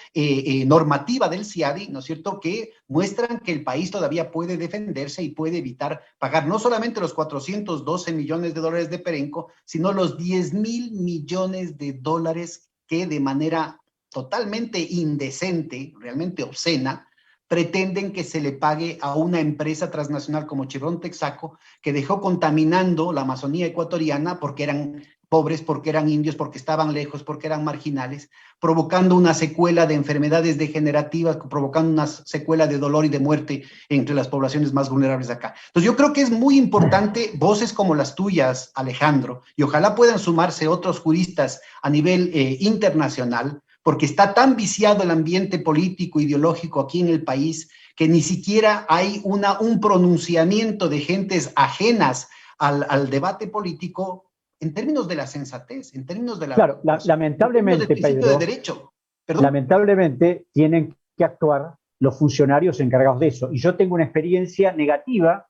normativa del CIADI, ¿no es cierto?, que muestran que el país todavía puede defenderse y puede evitar pagar no solamente los 412 millones de dólares de Perenco, sino los 10,000 millones de dólares que de manera totalmente indecente, realmente obscena, pretenden que se le pague a una empresa transnacional como Chevron Texaco, que dejó contaminando la Amazonía ecuatoriana porque eran pobres, porque eran indios, porque estaban lejos, porque eran marginales, provocando una secuela de enfermedades degenerativas, provocando una secuela de dolor y de muerte entre las poblaciones más vulnerables de acá. Entonces yo creo que es muy importante voces como las tuyas, Alejandro, y ojalá puedan sumarse otros juristas a nivel internacional, porque está tan viciado el ambiente político, ideológico aquí en el país, que ni siquiera hay un pronunciamiento de gentes ajenas al debate político en términos de la sensatez, en términos de la... Claro, lamentablemente, Pedro, de derecho. Lamentablemente tienen que actuar los funcionarios encargados de eso. Y yo tengo una experiencia negativa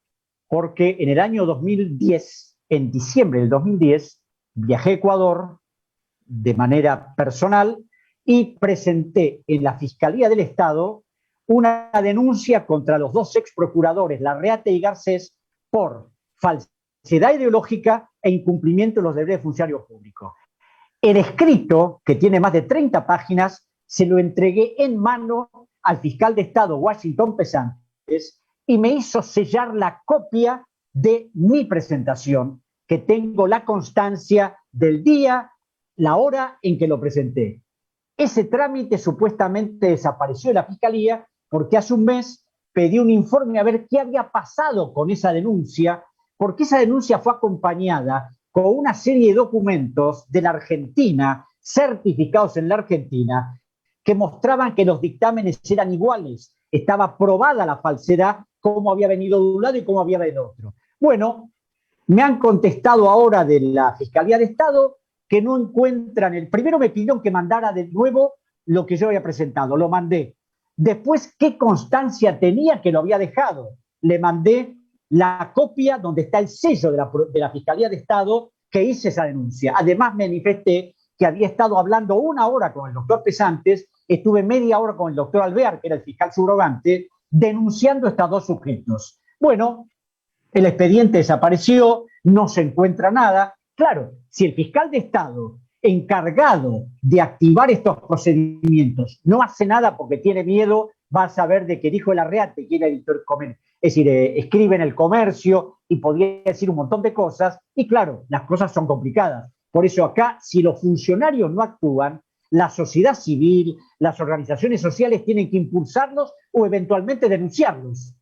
porque en el año 2010, en diciembre del 2010, viajé a Ecuador de manera personal y presenté en la Fiscalía del Estado una denuncia contra los dos ex procuradores, Larreate y Garcés, por falsedad ideológica e incumplimiento de los deberes de funcionario público. El escrito, que tiene más de 30 páginas, se lo entregué en mano al fiscal de Estado Washington Pesantes y me hizo sellar la copia de mi presentación, que tengo la constancia del día, la hora en que lo presenté. Ese trámite supuestamente desapareció de la fiscalía porque hace un mes pedí un informe a ver qué había pasado con esa denuncia, porque esa denuncia fue acompañada con una serie de documentos de la Argentina, certificados en la Argentina, que mostraban que los dictámenes eran iguales. Estaba probada la falsedad, cómo había venido de un lado y cómo había venido de otro. Bueno, me han contestado ahora de la Fiscalía de Estado que no encuentran el... Primero me pidieron que mandara de nuevo lo que yo había presentado, lo mandé. Después, ¿qué constancia tenía que lo había dejado? Le mandé la copia donde está el sello de la Fiscalía de Estado que hice esa denuncia. Además, manifesté que había estado hablando 1 hora con el doctor Pesantes, estuve media hora con el doctor Alvear, que era el fiscal subrogante, denunciando a estos dos sujetos. Bueno, el expediente desapareció, no se encuentra nada. Claro, si el fiscal de Estado encargado de activar estos procedimientos no hace nada porque tiene miedo, va a saber de que dijo el Arreate, que era editor comercio, es decir, escribe en El Comercio y podría decir un montón de cosas, y claro, las cosas son complicadas. Por eso acá, si los funcionarios no actúan, la sociedad civil, las organizaciones sociales tienen que impulsarlos o eventualmente denunciarlos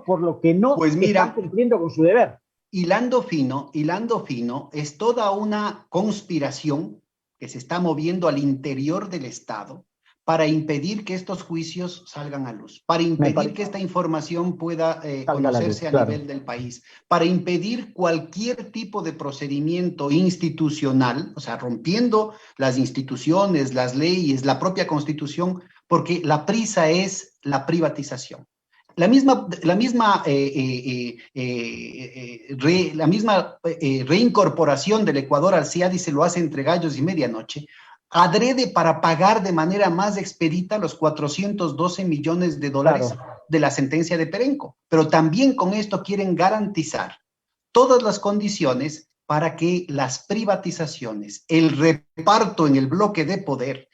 por lo que no Pues mira, están cumpliendo con su deber. Hilando fino, es toda una conspiración que se está moviendo al interior del Estado para impedir que estos juicios salgan a luz, para impedir que esta información pueda conocerse a nivel del país, para impedir cualquier tipo de procedimiento institucional, o sea, rompiendo las instituciones, las leyes, la propia Constitución, porque la prisa es la privatización. La misma reincorporación del Ecuador al CIADI se lo hace entre gallos y medianoche, adrede para pagar de manera más expedita los 412 millones de dólares de la sentencia de Perenco. Pero también con esto quieren garantizar todas las condiciones para que las privatizaciones, el reparto en el bloque de poder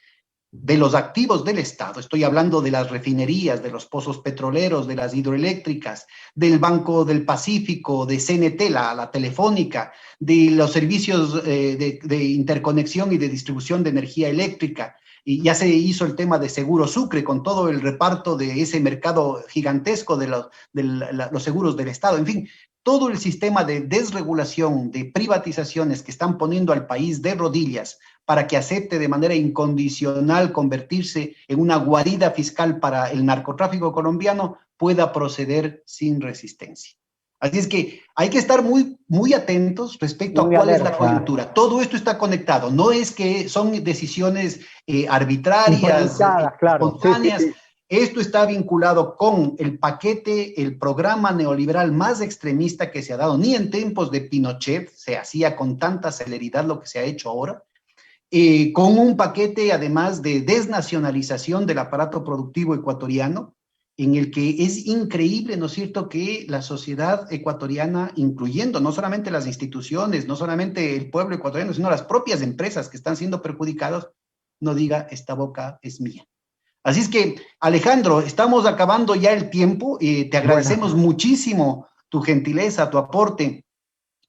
de los activos del Estado, estoy hablando de las refinerías, de los pozos petroleros, de las hidroeléctricas, del Banco del Pacífico, de CNT, la telefónica, de los servicios de interconexión y de distribución de energía eléctrica. Y ya se hizo el tema de Seguro Sucre con todo el reparto de ese mercado gigantesco de los seguros del Estado. En fin, todo el sistema de desregulación, de privatizaciones que están poniendo al país de rodillas para que acepte de manera incondicional convertirse en una guarida fiscal para el narcotráfico colombiano, pueda proceder sin resistencia. Así es que hay que estar muy, muy atentos respecto a cuál es la coyuntura. Todo esto está conectado. No es que son decisiones arbitrarias, espontáneas. Sí. Esto está vinculado con el paquete, el programa neoliberal más extremista que se ha dado. Ni en tiempos de Pinochet se hacía con tanta celeridad lo que se ha hecho ahora. Con un paquete además de desnacionalización del aparato productivo ecuatoriano, en el que es increíble, ¿no es cierto?, que la sociedad ecuatoriana, incluyendo no solamente las instituciones, no solamente el pueblo ecuatoriano, sino las propias empresas que están siendo perjudicadas, no diga, esta boca es mía. Así es que, Alejandro, estamos acabando ya el tiempo, te agradecemos muchísimo tu gentileza, tu aporte.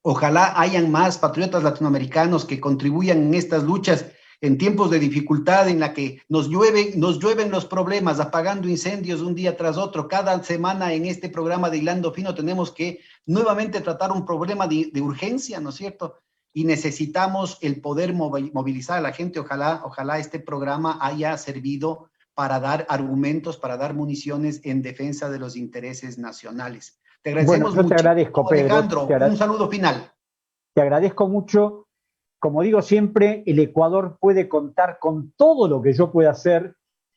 Ojalá hayan más patriotas latinoamericanos que contribuyan en estas luchas en tiempos de dificultad en la que nos llueven los problemas, apagando incendios un día tras otro. Cada semana en este programa de Hilando Fino tenemos que nuevamente tratar un problema de urgencia, ¿no es cierto? Y necesitamos el poder movilizar a la gente. Ojalá este programa haya servido para dar argumentos, para dar municiones en defensa de los intereses nacionales. Te agradecemos mucho. Te agradezco, Pedro. Alejandro, un saludo final. Te agradezco mucho. Como digo siempre, el Ecuador puede contar con todo lo que yo pueda hacer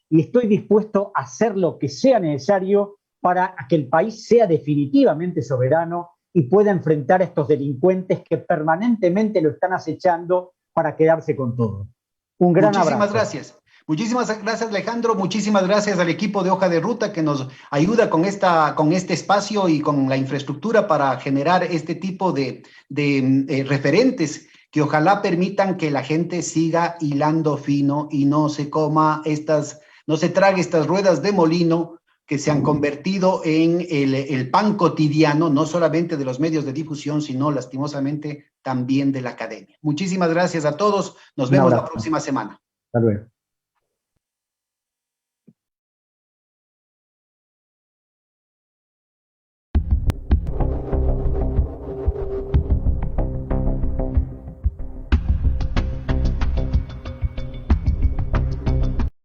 y estoy dispuesto a hacer lo que sea necesario para que el país sea definitivamente soberano y pueda enfrentar a estos delincuentes que permanentemente lo están acechando para quedarse con todo. Un gran abrazo. Muchísimas gracias. Muchísimas gracias, Alejandro. Muchísimas gracias al equipo de Hoja de Ruta que nos ayuda con este espacio y con la infraestructura para generar este tipo de referentes que ojalá permitan que la gente siga hilando fino y no se no se trague estas ruedas de molino que se han convertido en el pan cotidiano, no solamente de los medios de difusión, sino lastimosamente también de la academia. Muchísimas gracias a todos. Nos vemos la próxima semana. Hasta luego.